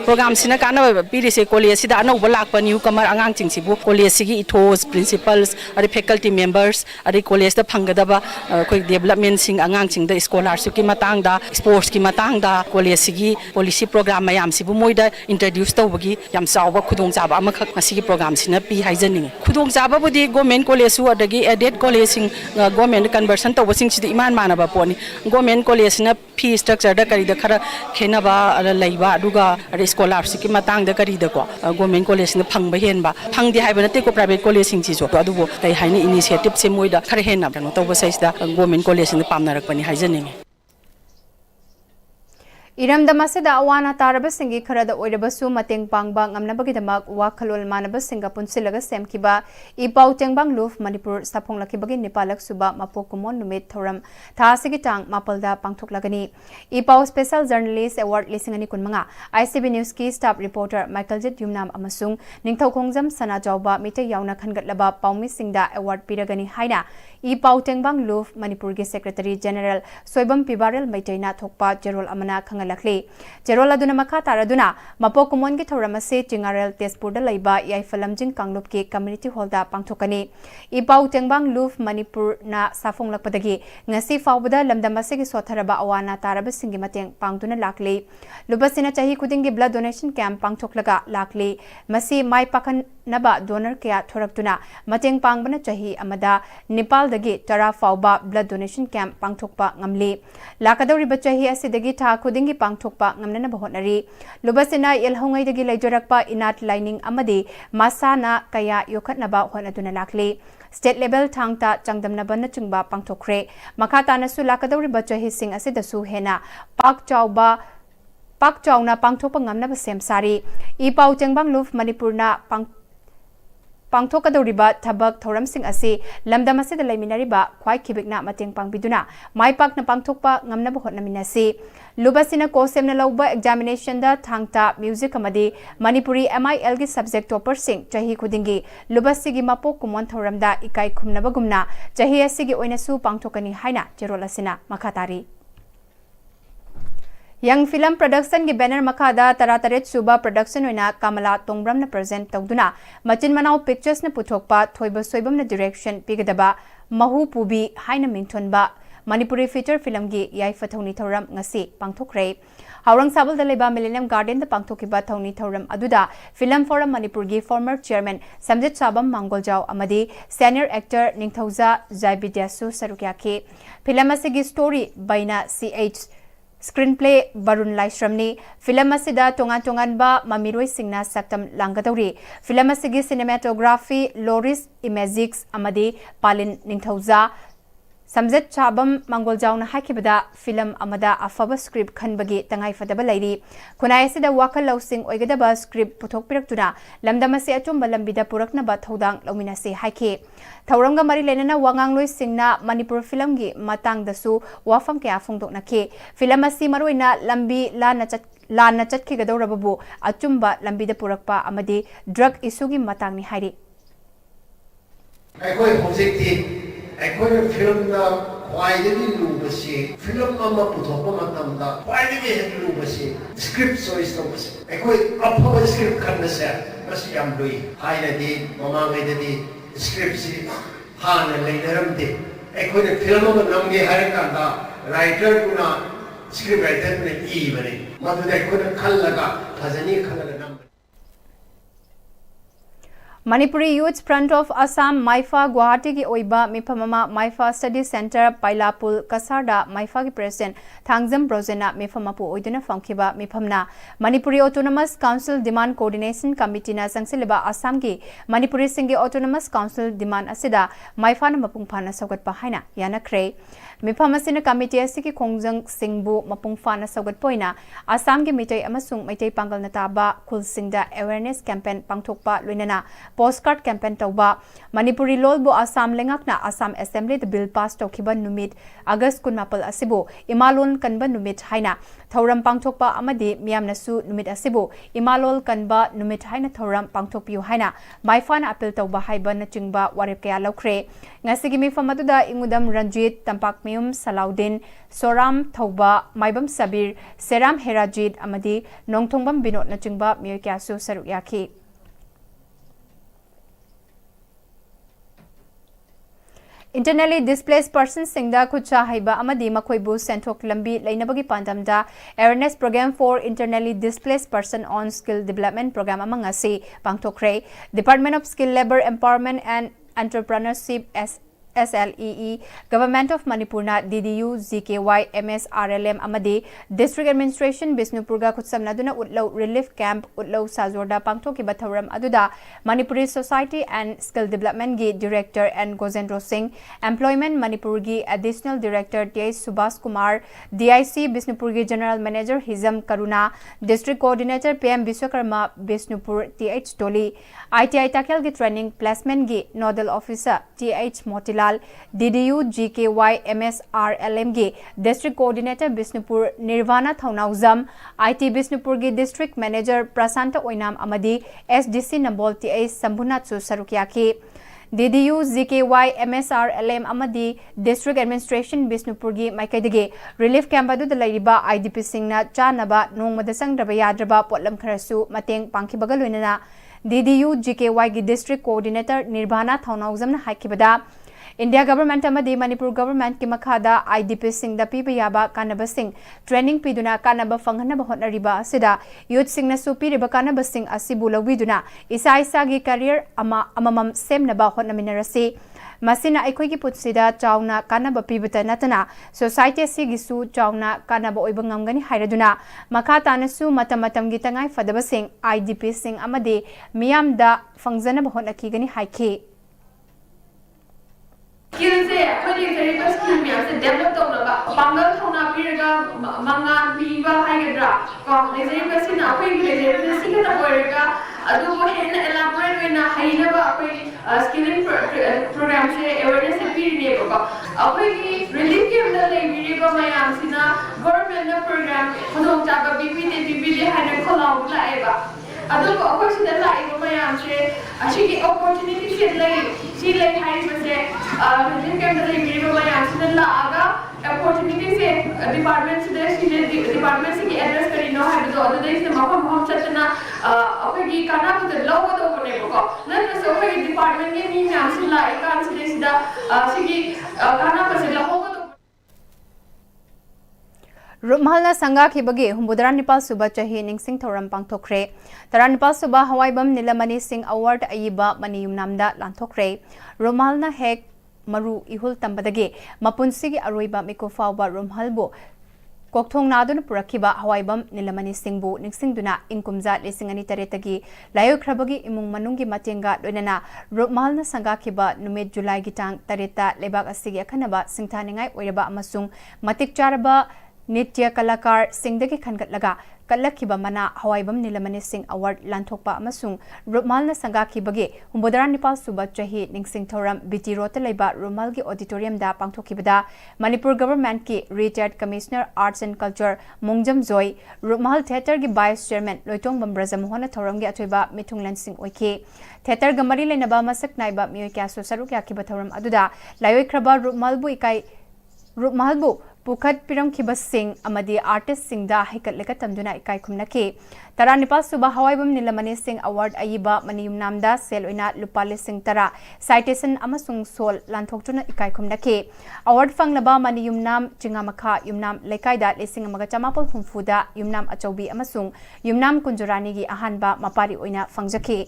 program sina kana piri se college sida anauba lakpa new comer angang chingsibu college sigi ethos principals ari faculty members ari college da phangadaba koi development sing angang ching da scholarship ki matang da sports ki matang da college sigi policy program mayam sibu moida introduce tawbagi yam sawa khudong jaba amakha masigi program sina pi haijaning khudong jaba budi government college su adagi added college sing government conversion tawba sing sidi iman manaba poni government college na fee structure da kari da khara khenaba laiba aduga scholarship की Matang the करी the को government college ने फंग बहेन बा फंग दि हाइबन ते को private college सिंग ची जो अदुबो तै हाइनि इनिशिएटिव से मोइदा खर हेन न तो बसैस दा गवर्नमेंट कॉलेज ने पामनरक पनि हाइजनिंग इरमदमसिदा Awana तारब सिंगी खरद ओइरबसु मतेंग पांगबा ngamnabagidamag wakhalol manaba singa punsilaga semkiba ipau tengbang luf Manipur saphonglakibagi nepalak suba mapokumon numit thoram thasigi tang mapalda pangthoklagani ipau special journalist award lisingani kunmanga ICB news ki staff reporter Michael Jet Yumnam amasung ningthaukhongjam sana jawba mite yauna khangatlaba paumi singda award piragani haina ipau tengbang luf Manipur gi secretary general Soibam Pibarel maitaina thokpa jerol amana lakli jerola duna makha taraduna mapokumon gi thoramase tingarel tespur da laiba yai falamjing kanglop ki community hall da pangthokani ipau tengbang luf Manipur na safong lakpadagi ngasi fawbada lamdamase gi sotharaba awana taraba singi mateng pangduna lakli lubasina chahi kudingi blood donation camp pangthoklaga lakli masi mai pakan naba donor kya thoraktuna mateng pangbana chahi amada Nepal dagi tara fawba blood donation camp pangthokpa ngamli lakadori bachahi asidagi tha kudingi pangthokpa ngamnana bahonari lubasina yelhongai dagi laijorakpa inat lining amadi masana kaya yokhatnaba honaduna lakli state level thangta changdamnaba na chungba pangthokre makata na su lakadori bachahi sing asidasu hena pak chawna pangthokpa ngamnaba semsari ipau chengbang luf Manipurna pangthokadoriba thabak thoram sing ase lamdam ase da laiminariba khwai khibikna mateng pangbiduna maipak na pangthokpa ngamna hotnaminase lubasina kosemna lauba examination da thangta music amadi Manipuri MIL gi subject topper sing chahi khudingi lubasigi mapok kumon thoram da ikai khumna bagumna chahi asigi oina su pangthokani haina jerolasina makhatari Young Film Production की banner मखादा तरातरेत सुबा production होना कमला तोंग्रम ने present तौदुना मचिन मनाव pictures ने पुथोकपा थोइब सोइबम ने direction पिगदबा महु Pubi हाइना मिंथोनबा Manipuri feature film की याई फथौनी थौरम ngasi pangthokre हावरंग साबल दलेबा मिलेनियम गार्डन द पांगथोकिबा थौनी थौरम अदुदा फिल्म फोरम मणिपुर की फॉर्मर चेयरमैन समजित साबम मांगोलजाव अमदी सीनियर एक्टर निंगथौजा जायबिद्यासु सरुक्याके फिल्म असिगी स्टोरी बाइना CH स्क्रीनप्ले बरुण लाइश्रमनी फिल्म असिदा तोंगान तोंगानबा ममिरोई सिंगना सक्तम लांगदौरी फिल्म असिगी सिनेमेटोग्राफी लोरिस इमेजिक्स अमदी पालिन निंगथौजा समजत चाबम मंगोलजाउना हाकिबदा फिल्म अमदा अफब स्क्रिप्ट खनबगी तंगाई फदबा लैरी खुनाई असिदा वाखल लौसिंग ओइगदबा स्क्रिप्ट पुथोकपिरक्तुना लमदमसे अचुंबा लंबिदा पुरकनबा थौदांग लौमिनासे हाइके थौरंगा मरी लेना वांगांगलोई सिंगना मणिपुर फिल्म की मतंगदसु वाफम कया फोंदोकनखे फिल्म असि मरोइना लंबी लाना चटखिगदौरबबु अचुंबा लंबिदा पुरकपा अमदी ड्रग इशूगी मतंगनी हाइरी अखोई प्रोजेक्टि अखोई फिल्म ख्वाइदगी लुबसी फिल्म अमा पुथोकपा मतमदा ख्वाइदगी लुबसी स्क्रिप्ट चॉइस तौबसी अखोई अफब स्क्रिप्ट खनसे मसी याम लुई हाइनदी ममांगैददी स्क्रिप्ट से हाने लेनरमदे अखोई फिल्म अमा नमगे हरकांदा राइटर कुना स्क्रिप्ट राइटर ने इबने मदुदे अखोई खल्लगा फजनी खल्लगा Manipuri Youth Front of Assam Maifa Guwahati ki oiba mifamama Maifa Study Center Pailapul Kasarda Maifa ki President Thangjam Brojena mifamapu oiduna fangkiba mifamna Manipuri Autonomous Council Demand Coordination Committee na sangsileba Assam ki Manipuri Singi Autonomous Council Demand asida Maifa na mapungphana saugatpa haina yanakre mifamasina committee asiki khongjang singbu mapungphana saugatpoina Assam ki mitai amasung mitai pangal na taba khulsingda awareness campaign pangthokpa loinana postcard campaign tauba Manipuri lolbo Assam lengakna Assam Assembly the bill pass tokhiba numit August 18 asibu imalon kanba numit haina thoram pangthokpa amadi miyamnasu numit asibu imalol kanba numit haina thoram pangthokpiu haina maifana appeal tauba haiba na chingba warep kaya lokre ngasigi mifamaduda ingudam Ranjit Tampakmium Salaudin Soram Thauba Maibam Sabir Seram Herajit amadi Nongthongbam Binod na chingba miyoy kya su saruk yaki Internally displaced persons singda kucha haiba amadi makoibu senthok lambi lainabagi pandamda awareness program for internally displaced person on skill development program amangasi pangthokre Department of Skill Labor Empowerment and Entrepreneurship SLEE Government of Manipur na DDU ZKY MSRLM amadi District Administration Bisnupurga kutsamnaduna utlaw relief camp utlaw Sajorda pangthoki batharam aduda Manipuri Society and Skill Development gi Director and Gozendro Singh Employment Manipur gi Additional Director TS Subhas Kumar DIC Bisnupur gi General Manager Hizam Karuna District Coordinator PM Biswakarma Bisnupur TH Toli ITI Takel gi Training Placement gi Nodal Officer TH Motila DDU GKY MSRLM ge District Coordinator Bisnupur Nirvana Thaunauzam IT Bisnupur ge District Manager Prasanta Oinam amadi SDC Nambol TA Sambhunatsu Sarukyaki DDU ZKY MSRLM amadi District Administration Bisnupur ge Maikaidege Relief Camp adu da laiba IDP singna chanaba nongmada sangraba yadraba potlam kharasu mateng pangkibaga loinana DDU GKY ge District Coordinator Nirvana Thaunauzam na haikibada India government amadi Manipur government ki makhada IDP sing da piba yaba kanaba sing training piduna kanaba fanghana ba hotnariba asida youth sing na supiriba kanaba sing asibu lawiduna isa isa gi career amamam semna ba hotnaminarasi masina aikoi ki putsida chauna kanaba pibata natana society sigi su chauna kanaba oiba ngamgani hairaduna makata nasu matamatam gi tangai fadaba sing IDP sing amadi miyam da fangjana ba hotnakigani haiki Skills skill se develop pangal thona piraga mangan piba haigadra ko sina sina poiraga adu bo hen elaborate na hainaba skilling program se awareness pirine ko apoi relief ke andar le ba mayam sina government na program khodong chaba BPD haina kholau laeba adu ko apoi sina laeba mayam se ashigi opportunity se lai hai base relief ke andar le ba mayam sina laaga opportunity se department se department se address kari no hai do adu dei se mahom chatna apoi gi kana ko law do bone ko na so apoi department ke ni mayam se lai kan se sida sigi kana ko se law Rumhalna sangga khibagi humbudaran Nepal suba chahi ningsing thoram pangthokre Taran Nepal suba hawaibam Nilamani Singh Award ayiba maniyum namda lanthokre Rumhalna hek maru ihul tambadage mapunsigi aroiba mikofawba Rumhalbo Kokthong naduna purakhiba hawaibam Nilamani Singhbu ningsingduna inkumja lesingani taretagi layo khrabagi imung manunggi matenga loinana Rumhalna sangga khiba numit July gitang tareta lebak asigi akhanaba singthaningai oiraba amasung matik charaba Nitya Kalakar Singdagi Khangatlaga Kalakiba Mana Hawaibam Nilamani Singh Award Lanthokpa Amasung Rumalna Sangaki Bage Humbodaran Nepal Suba Chahi Ningsing Thoram BT Rota Laiba Rumalgi Auditorium da Pangthokibada Manipur Government ki Retired Commissioner Arts and Culture Mongjam Joy Rumal Theatre gi Vice Chairman Loitong Bambraja Mohana Thoram gi Athoiba Mithunglan Singh Oike Theatre Gamari Lenaba Masak Naiba Mioy Kya So Saruk Yakiba Thoram Aduda Layoi Kraba Rumalbu Ikai Rumalbu पुखत पिरमखिबसिंग अमदी artist सिंगदा हैकटलेका तमदुना इकाई खुमनकी तरानिपा सुबा हवाईबम नीलमणि सिंह अवार्ड अयिबा मनियुम नामदा सेल ओइना लुपा लिसिंग तरा साइटेशन अमसुंग सोल लांथोक्तुना इकाई खुमनकी अवार्ड फंगलबा मनियुम नाम चिंगामखा युमनाम लेकाइदा लिसिंग अमगा चमापल हुंफुदा युमनाम अचौबी अमसुंग युमनाम कुंजुरानीगी अहानबा मपारी ओइना फंगजकी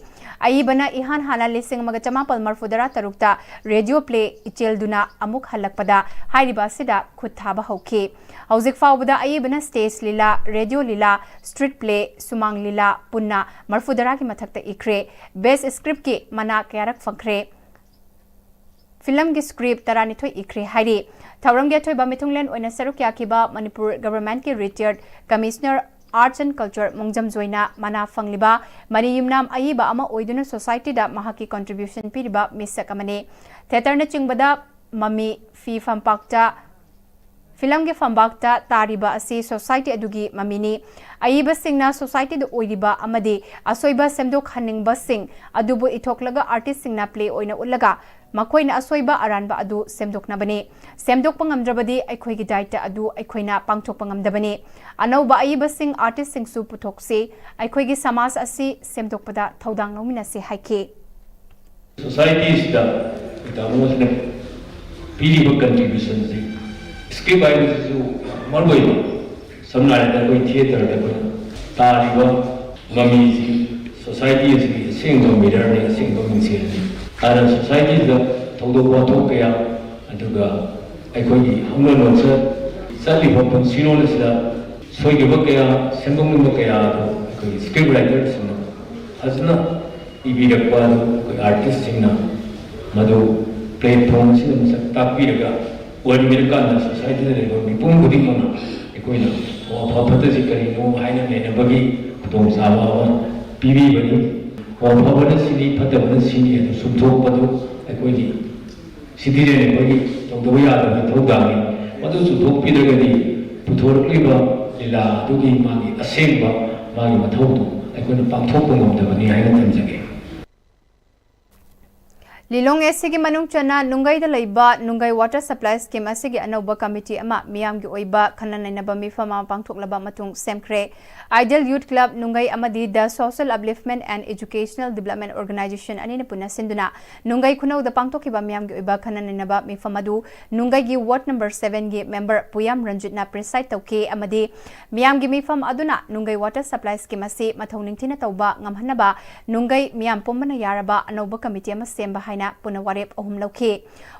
अयिबना इहान हाना लिसिंग अमगा चमापल मरफुदरा तरुक्ता रेडियो प्ले इचेलदुना अमुक हलकपदा हाइरिबा सिदा खुथाबा हौकी हौजिक फाउबदा अयिबना स्टेज लीला रेडियो लीला स्ट्रीट प्ले सुमांग लीला पुन्ना मरफुदरा की मथक्ता इख्रे बेस्ट स्क्रिप्ट की मना कयारक फंख्रे फिल्म की स्क्रिप्ट तरानिथोई इख्रे हाइरी थौरम गे थोइबा मिथुंगलेन ओइना सरुक याखिबा मणिपुर गवर्नमेंट के retired commissioner arts and culture मुंगजम जोइना मना फंगलिबा मनियुमनाम अयिबा अमा ओइदुना सोसाइटी दा महाकी कंट्रीब्यूशन पिरिबा मिसक अमने थिएटर न चिंगबदा मम्मी फी फंपाक्ता फिल्म के फंबाक्ता तारिबा असी सोसाइटी अदुगी ममिनी अयिबा सिंगना सोसाइटी दो ओइरिबा अमदे असोइबा सेमदोक हनिंगबा सिंग अदुबु इथोकलगा आर्टिस्ट सिंगना प्ले ओइना उल्लगा मखोइना असोइबा अरानबा अदु सेमदोकनबने सेमदोकपा ngamdrabadi अखोइगी दायित्व अदु अखोइना पांगथोकपा ngamdabane अनौबा अयिबा सिंग आर्टिस्ट सिंग सु पुथोकसे अखोइगी समाज असी सेमदोकपदा थौदांग लौमिनासे हाइके सोसाइटीज दा इतामोसने पीरिबा कंट्रीब्यूशन से स्क्रिप्ट आइबसु मरबोइबा समनायदा कोई थिएटर दा कोई तारिबा ममी जी सोसाइटी से सिंगो मिरर ने सिंगो मिंसिल तारा सोसाइटी दा थौदो वाथो कया अदुगा अखोई हमनो नोच सलिबा पुनसिनोलसदा सोइगबा कया सेंदोंगबा कया कोई स्क्रिप्ट राइटर सिंग फजना इबिरकवा कोई आर्टिस्ट सिंगना मदो प्लेटफॉर्म से मसक तापीरगा वन मिलका सोसाइटी में मिपुम खुदिमना अखोइना वाफाफत से करिनो हाइना नेनबगी खुदों साबा पीबी बनी वाफाफत सिनी फतबन सिनी अदु सुथोपदो अखोइगी सिदिरे अखोइगी तौदो यादबी थौदानी मदु सुथोपिदगदी पुथोरक्लिबा लीला दुगी मागी असेंबा मागी मथौदो अखोइना पांथोकपा ngomdabani हाइना थमजगे लिलोंग एसिगी मनुंग चना नुंगाई द लैबा नुंगाई वाटर सप्लाई स्कीम असिगी अनौबा कमिटी अमा मियामगी ओइबा खननैनबा मिफमा पांथोकलबा मतुंग सेमख्रे आइडियल यूथ क्लब नुंगाई अमदी the social upliftment and educational development organisation अनिन पुना सिंदुना नुंगाई खुनौदा पांथोकिबा मियामगी ओइबा खननैनबा मिफमदु नुंगाईगी वार्ड नंबर 7 गी मेंबर पुयाम रंजितना प्रेसाइड तौके अमदी मियामगी मिफम अदुना नुंगाई वाटर सप्लाई स्कीम असि मथौनिंगथिना तौबा ngamhanaba नुंगाई मियाम पुमना यारबा अनौबा कमिटी अमा सेमबा पुनः वारेप अहुम लौखे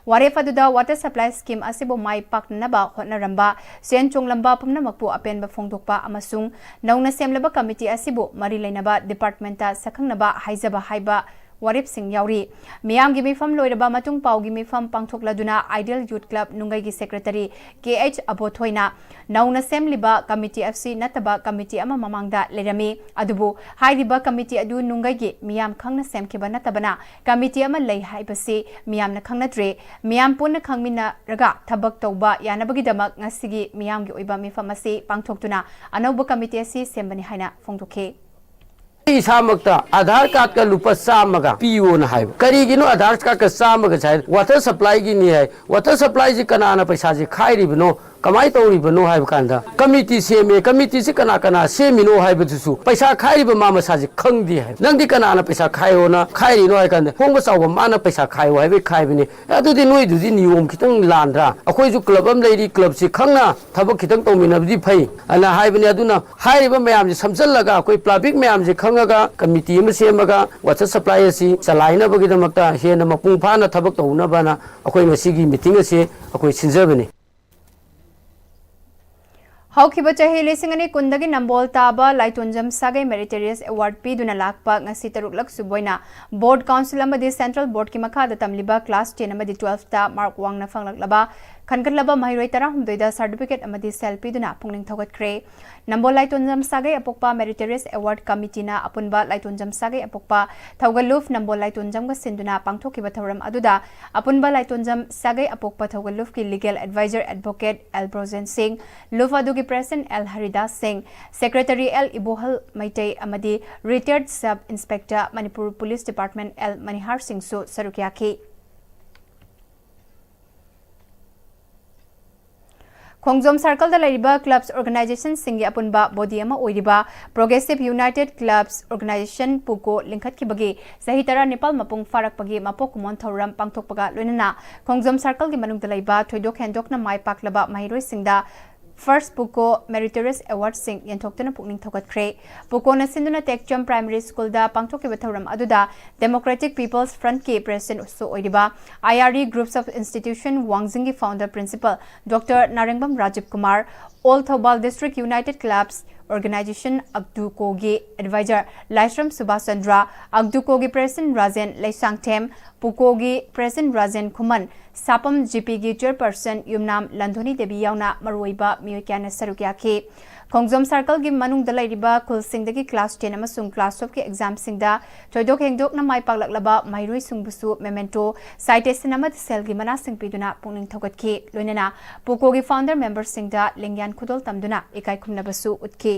वारेप अदुदा वाटर सप्लाई स्कीम असिबो माई पाकनबा होटनरंबा सेन चोंगलंबा पुमनमकपु अपेनबा फोंदोकपा अमसुंग नौना सेमलबा कमिटी असिबो मरी लेनबा डिपार्टमेंटा सखंगनबा हाइजबा हाइबा वारेप सिंह यावरी मियामगी मिफम लोइरबा मतुंग पाउगी मिफम पांथोकलदुना आइडियल यूथ क्लब नुंगाईगी सेक्रेटरी KH अबोथोइना नौना सेमलिबा कमिटी अफसी नतबा कमिटी अमा ममांगदा लेरमी अदुबु हाइरिबा कमिटी अदु नुंगाईगी मियाम खंगना सेमखिबा नतबना कमिटी अमा लೈ हाइबसे मियामना खंगनद्रे मियाम पुन खंगमिना रगा थबक तौबा यानबगिदमक ngасigi मियामगी ओइबा मिफम असे पांथोकतुना अनौबा कमिटी असी सेमबनि हाइना फोंदोखे इसामक्ता आधार कार्ड का लुपा चामगा पीओ ना हाइब करीगिनो आधार कार्ड का चामगा चाहे वाटर सप्लाई की नहीं है वाटर सप्लाई जी कनाना पैसा जी खाइरिबनो कमाई तौरिबनो हाइब कांदा कमिटी सेमे कमिटी से कना कना सेमिनो हाइबदुसु पैसा खाइरिब मा मसा जी खंगदी है नंदी कनाना पैसा खाइओ ना खाइरिनो हाइ कांदा होंग चाव माना पैसा खाइओ हाइबे खाइबने अदुदि नोइ दुदि नियम खितंग लांद्रा अखोइ जु क्लब अम लेरी क्लब से खंगना थबक खितंग तौमिनबदि फै अना हाइबने अदुना हाइरिब मयाम जी समजलगा कोइ प्लाबिक मयाम जी खंगगा कमिटी अम सेमगा वाटर सप्लाई असि चलाइनबगिदमक्ता हेन मपुंग फाना थबक तौनबना अखोइ ngасigi मीटिंग असे अखोइ सिनजबने हौखिबा चाहे लिसिंगनी कुंदगी नंबोल ताबा लाइटोंजम सागे मेरिटोरियस अवार्ड पीदुना लाकपा ngasi तरुकलक सुबोइना बोर्ड काउंसिल अमदी सेंट्रल बोर्ड की मखादा तमलिबा क्लास 10 अमदी 12 ता मार्क वांगना फंगलकलबा खनगलबा महिरोय तरा हमदोइदा सर्टिफिकेट अमदी सेल पीदुना पुंगलिंग थौगतख्रे नंबोल लाइटोंजम सागे अपोकपा मेरिटोरियस अवार्ड कमिटीना अपुनबा लाइटोंजम सागे अपोकपा थौगलुफ नंबोल लाइटोंजम ग सिंदुना पांगथोकिबा थौरम अदुदा अपुनबा लाइटोंजम सागे अपोकपा थौगलुफ की लीगल एडवाइजर एडवोकेट एल्ब्रोजेन सिंह लुफ अदुगी president L Haridas Singh secretary L Ibohal Meitei अमदी retired sub inspector Manipur police department L Manihar Singh सु सरुकियाकी Khongjom Circle da laiba clubs organization singi apunba body ama oiriba Progressive United Clubs Organization Puko lingkhat ki bagi sahitara Nepal mapung farak bagi mapok kumon thoram pangthok paga loinana Khongjom Circle gi manung da laiba thoidok hendok na mai paklaba mahiroi singda First Puko Meritorious Award Sing Yantoktana Pukning Thokat Kre Puko na Sinduna Techjum Primary School da Pangtoki Batharam Aduda Democratic People's Front K President Uso Oidiba IRE Groups of Institution Wangzingi Founder Principal Dr. Narengbam Rajib Kumar All Thobal District United Clubs Organization Agdu Kogi Advisor Laishram Subhasandra Agdu Kogi President Razen Laisangthem Pukogi President Razen Kuman Sapam GPG Chairperson Yumnam Landhoni Devi Yauna Maruiba Miyokana Sarukyaki Khongjom Circle gi manung dalai riba khul singdagi class 10 amasung class 12 ki exam singda thoidok hengdok na mai paklaklaba mairoi sungbusu memento citation amat sel gi mana sing piduna pungning thogat ki loinana Puko gi founder member singda lengyan khudol tamduna ekai khumna basu utki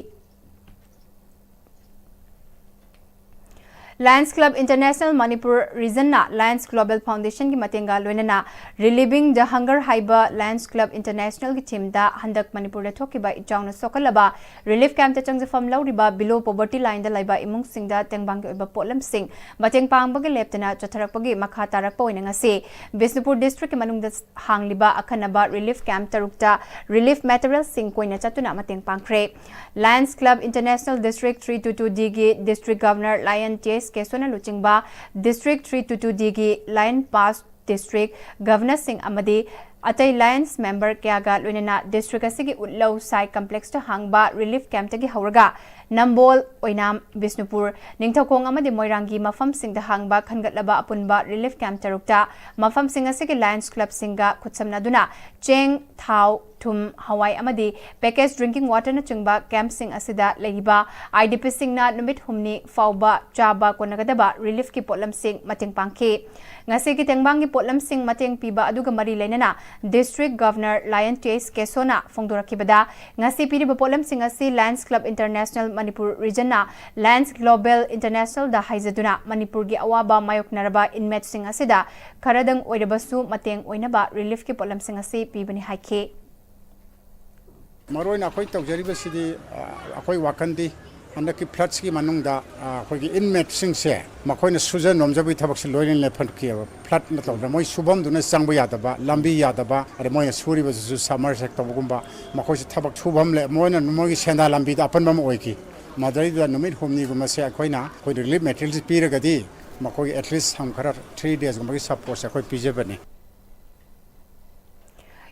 Lions Club International Manipur Region na Lions Global Foundation ki matenga loinana Reliving the Hunger Haiba Lions Club International ki team da handak Manipur da thokiba ichawna sokalaba relief camp ta changjafam lauriba below poverty line da laiba imung singda tengbang ki oiba polam sing mateng pangba gi leptana chatharakpagi makha tarakpa oina ngase Bisnupur district ki manung da hangliba akhanaba relief camp tarukta relief material sing koina chatuna mateng pangkhre Lions Club International District 322D gi district governor Lion T Kesona Luchingba District 322D gi Lion Pass District Governor Singh Amadi Atai Lions member Kyaga Lunena District Asigi Utlau Sai Complex to Hangba Relief Camp Tagi Hauraga Nambol Oinam Bisnupur Ningthokong Amadi Moirangi Mafam Singh the Hangba Khangatlaba Apunba Relief Camp Tarukta Mafam Singh Asigi Lions Club Singa Kutsamnaduna Cheng Thau Thum Hawaii Amadi Package Drinking Water na Chungba Camp Singh Asida Leiba IDP Singh na Numit Humni Fauba Chaba Konagadaba Relief Ki Potlam Singh Mating Pangke Ngasi ki Tengbang ki Potlam Singh Mating Piba Aduga Mari Lenana District Governor Lion Chase Kesona Fongdora Kibada Ngasi Piri Potlam Singh Asi Lions Club International Manipur Region na Lions Global International da Haizaduna Manipur gi awaba mayok naraba inmate Singh Asida Karadang Oidabasu Mateng Oinaba Relief ki Potlam Singh Asi Pibani Haike Maroina khoi tawjaribasidi akhoi wakandi andaki floods ki manungda khoi gi inmate singse makoina sujan nomjabi thabak se loirin le phant ki flood na tawda moi subam duna sangba yadaba lambi yadaba are moi suri basu summer sector gumba makoi se thabak subam le moina moi senda lambi da apan bam oiki madari da numit humni guma se akoina khoi relief materials piragadi makoi at least ham khara 3 days gumba support se khoi pijebani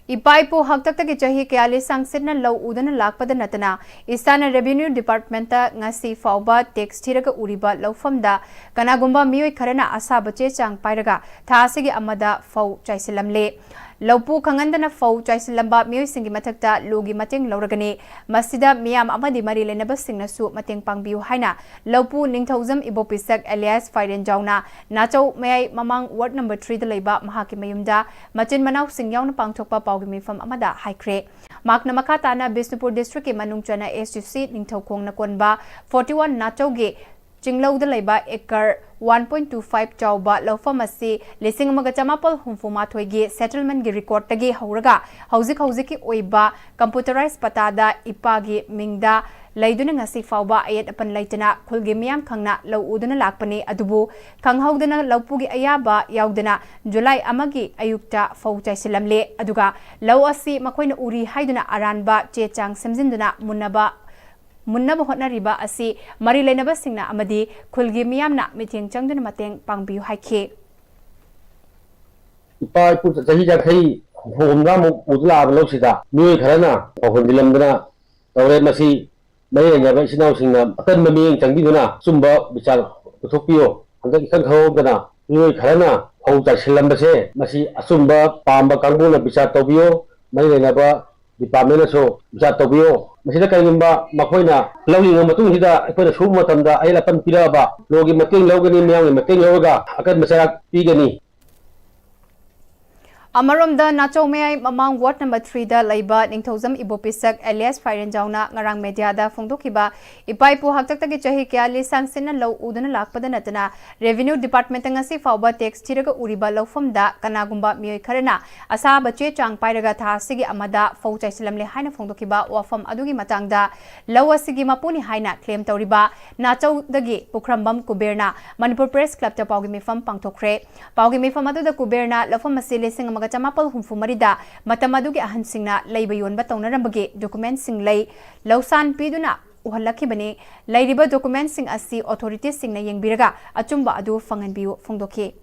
Ipaipo Haktaki Chahi Kali Sangsidna Low Udana Lakpada Natana, Istana Revenue Department Ngasi Fauba takes Tiraga Uriba Lofamda, Kanagumba Mui Karana Asabache Chang Pairaga, Tasigi Amada Fau Chaisilamle. Laupu Kangandana Fau Chaisilamba Mui Singi Matakta, Logi Mating Lauragani, Masida Miam Amadi Marile Nebasing Su Mating Pangbiu Haina, Laupu Ningtozam Ibopisak alias Firen Jauna, Nacho May Mamang Ward number 3 the Leba Mahaki Mayumda, Matin Manau Singyauna Pangtopa Paugimi from Amada High Cre. Mark Namakatana Bisnupur District Manungchana SUC Ningtokong Nakonba, 41 Nachoge. Chinglau the Leba Ekar 1.25 Chauba Lofamasi, Lissing Magachamapal Humfuma Twegi, Settlement Gi Record Tagi Hauraga, Hauziki Oiba, Computerized Patada, Ipagi, Mingda, Laiduna Ngasi Fauba Ayat upon Laitana, Kulgimiam Kangna, Low Udana Lakpani, Adubu, Kanghaudana, Laupugi Ayaba, Yaudana, July Amagi, Ayukta, Fauta Silamle, Aduga, Low Asi, Makoina Uri, Haiduna Aranba, Chechang, Semzinduna, Munaba. Munnaba hotnariba asi marilenaba singna amadi khulgi miyamna miting changduna mateng pangbiu haike Ipai pu chahi jakhai homna mu udla balosida mi kharana bahundilamdana tawre masi mai nga ba sinau singna atan mami changdina sumba bichar puthokpio hangak ikan khawdana mi kharana hau ta silambase masi asumba pamba kangbuna bichar tawbio mai nga ba Department so bichar tawbio Masida kainumba makoina lawing matung hida akoina suma tamda ayla pan piraba logi mating lawgani miyang mating lawga akan masarak pigani Amaromda Nachomei Mamang Ward number 3 da Laiba Ningthozam Ibopisak alias Firenjauna ngarang media da phongdokiba ipaipu haktaktagi chahi kya li sangsina law udana lakpada natana Revenue Department ngasi fawba tax chiraga uriba lawfam da kanagumba mioi kharana asa bache chang pairaga tha sigi amada fau chaisalamle haina phongdokiba wafam adugi matangda law asigi mapuni haina claim tawriba Nachau dagi Pukrambam Kuberna Manipur Press Club ta pawgi mifam pangthokre pawgi mifam adu da Kuberna lawfam masile sing Chamapal Humfumarida, Matamadugi Ahansingna, Labor Yon Batonarambagi, documents sing lay, Lausan Piduna, Uhalaki Bane, Ladiba documents sing asi authorities sing Nayang Biraga, Achumba Adu Fangan Biu Fungdoki.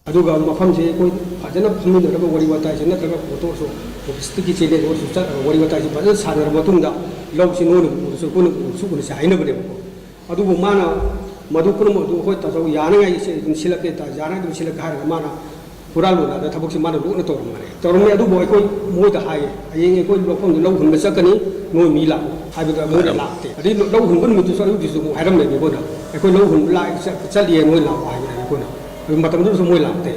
Aduga Mafamse, Ajana Pumina, Wariwata, and Natra Photos of sticky chili or Wariwata, but Sana Matunda, Lobsino, Sukun, I never knew. Adubu Mana, Madukunum, Duhota, Yana in Silaketa, Yana, Silakara, Mana. Puralu da thabok si mana lu na torum mare torum me adu boy koi mo da hai ayeng koi lo phong lo hun ba sakani no mi la hai ba mo da la te adi lo hun bun mi tu so di su mo hai ram me bo da koi lo hun la cha li mo la hai na ko na matam du so mo la te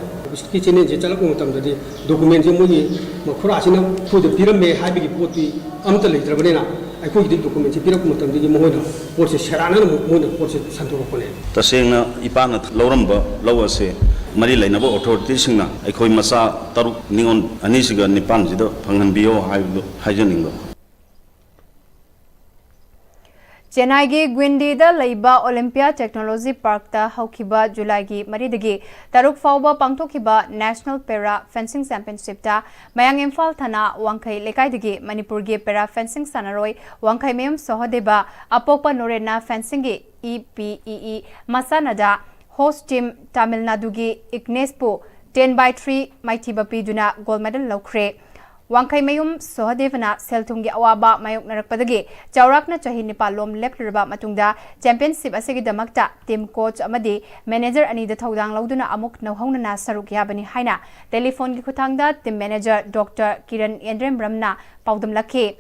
ki chene je chala ko matam da di document je mo ni mo khura sina fu de piram me hai bi ki poti am ta le tra bane na ai ko di document je piram matam di mo da por se sharana mo da por se santo ko ne tasengna ipana loramba lawa se Mari Lainabo authorities na Aikoi Masa Taruk Ningon Anisiga Nipan Zido Panganbio Hygienic. Chennai gi Gwindi da Laiba Olympia Technology Park ta Haukiba July gi Maridagi Taruk Fauba Pangtokiba National Para Fencing Championship ta Mayang Imphal Thana Wangkai Lekai dagi Manipur gi Para Fencing Sanaroi Wangkai Mem Sohodeba Apokpa Norena Fencing gi EPEE Masanada Host team Tamil Nadu gi Ignespo 10/3 Maithiba Piduna gold medal Lokre Wangkai Mayum Sohadevana Seltungi Awaba Mayok Narakpadagi Chaurakna Chahi Nipalom Leplurba Matungda Championship Asigi Damakta team coach Amadi manager Ani the Thodang Lauduna Amuk Nohona Saruk Yabani Haina telephone Kutangda team manager Dr. Kiran Endrem Ramna Paudum Lake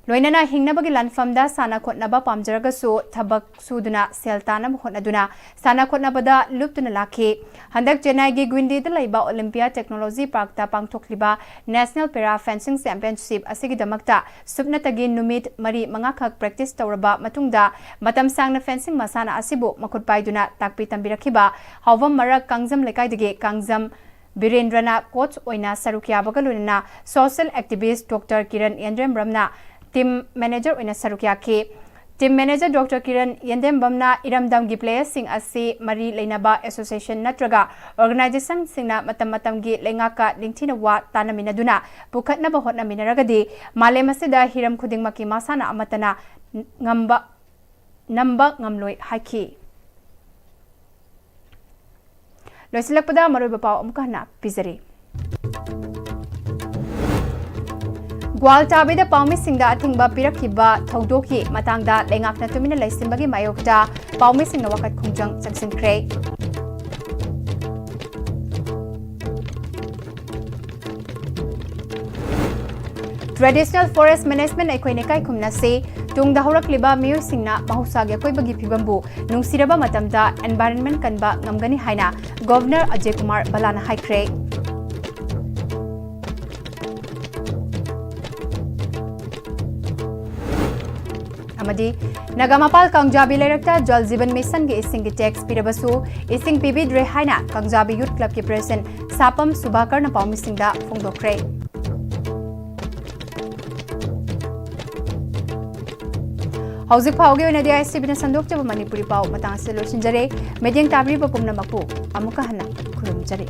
Loinana Hingnabagi Lanfamda Sana Kotnaba Pamjaragasu Tabak Suduna Seltana Honaduna Sana Kotnabada Luptuna Lake Handak Chennai gi Gwindi the Laiba Olympia Technology Park ta Pangtokliba National Para Fencing Championship Asigi Damakta Subnatagi Numit Mari Mangakak practice Tauraba Matungda Matam Sangna Fencing Masana Asibu Makut Paiduna Takpi Tambirakiba Havam Marak Kangzam Lekaidagi Kangzam Birendrana coach Oina Sarukia Bagaluna social activist Dr. Kiran Endrem Ramna Team Manager Oina Sarukia Ke Team Manager Dr. Kiran Yendem Bamna Iramdam gi players sing asi Mari Leinaba Association Natraga Organization singna matam gi lengaka lingthina wa tanaminaduna pukhatna ba hotna minaragadi malemasida hiram khuding maki masana amatana namba ngamloi haki Loisilakpada maroiba paw amukana pizari Gwal Tabida Paumi Singda Atingba Pirakiba Thodoki Matangda Lengakna Tumina Laisimbagi Mayokta Paumi Singna Wakat Kungjang Saksin Kray Traditional Forest Management Ekoinekai Kumnase Tung Dahurak Liba Mayor Singna Mahotsav Koi Bagi Pibambu Nungsiraba Matamda Environment Kanba Ngamgani Haina Governor Ajay Kumar Balana Haikray Amadi Nagamapal Kangjabi Director Jal Jivan Mission ge ising ge tax pirabasu ising PB Dre Haina Kangjabi Youth Club ke president Sapam Subhakar na Paumi Singda Fungdokre Hauzik Pauge na DISTV na sandok jaba Manipuri pau matang se losinjare medyang tabri ba pumna mapu amuka hana khulum jare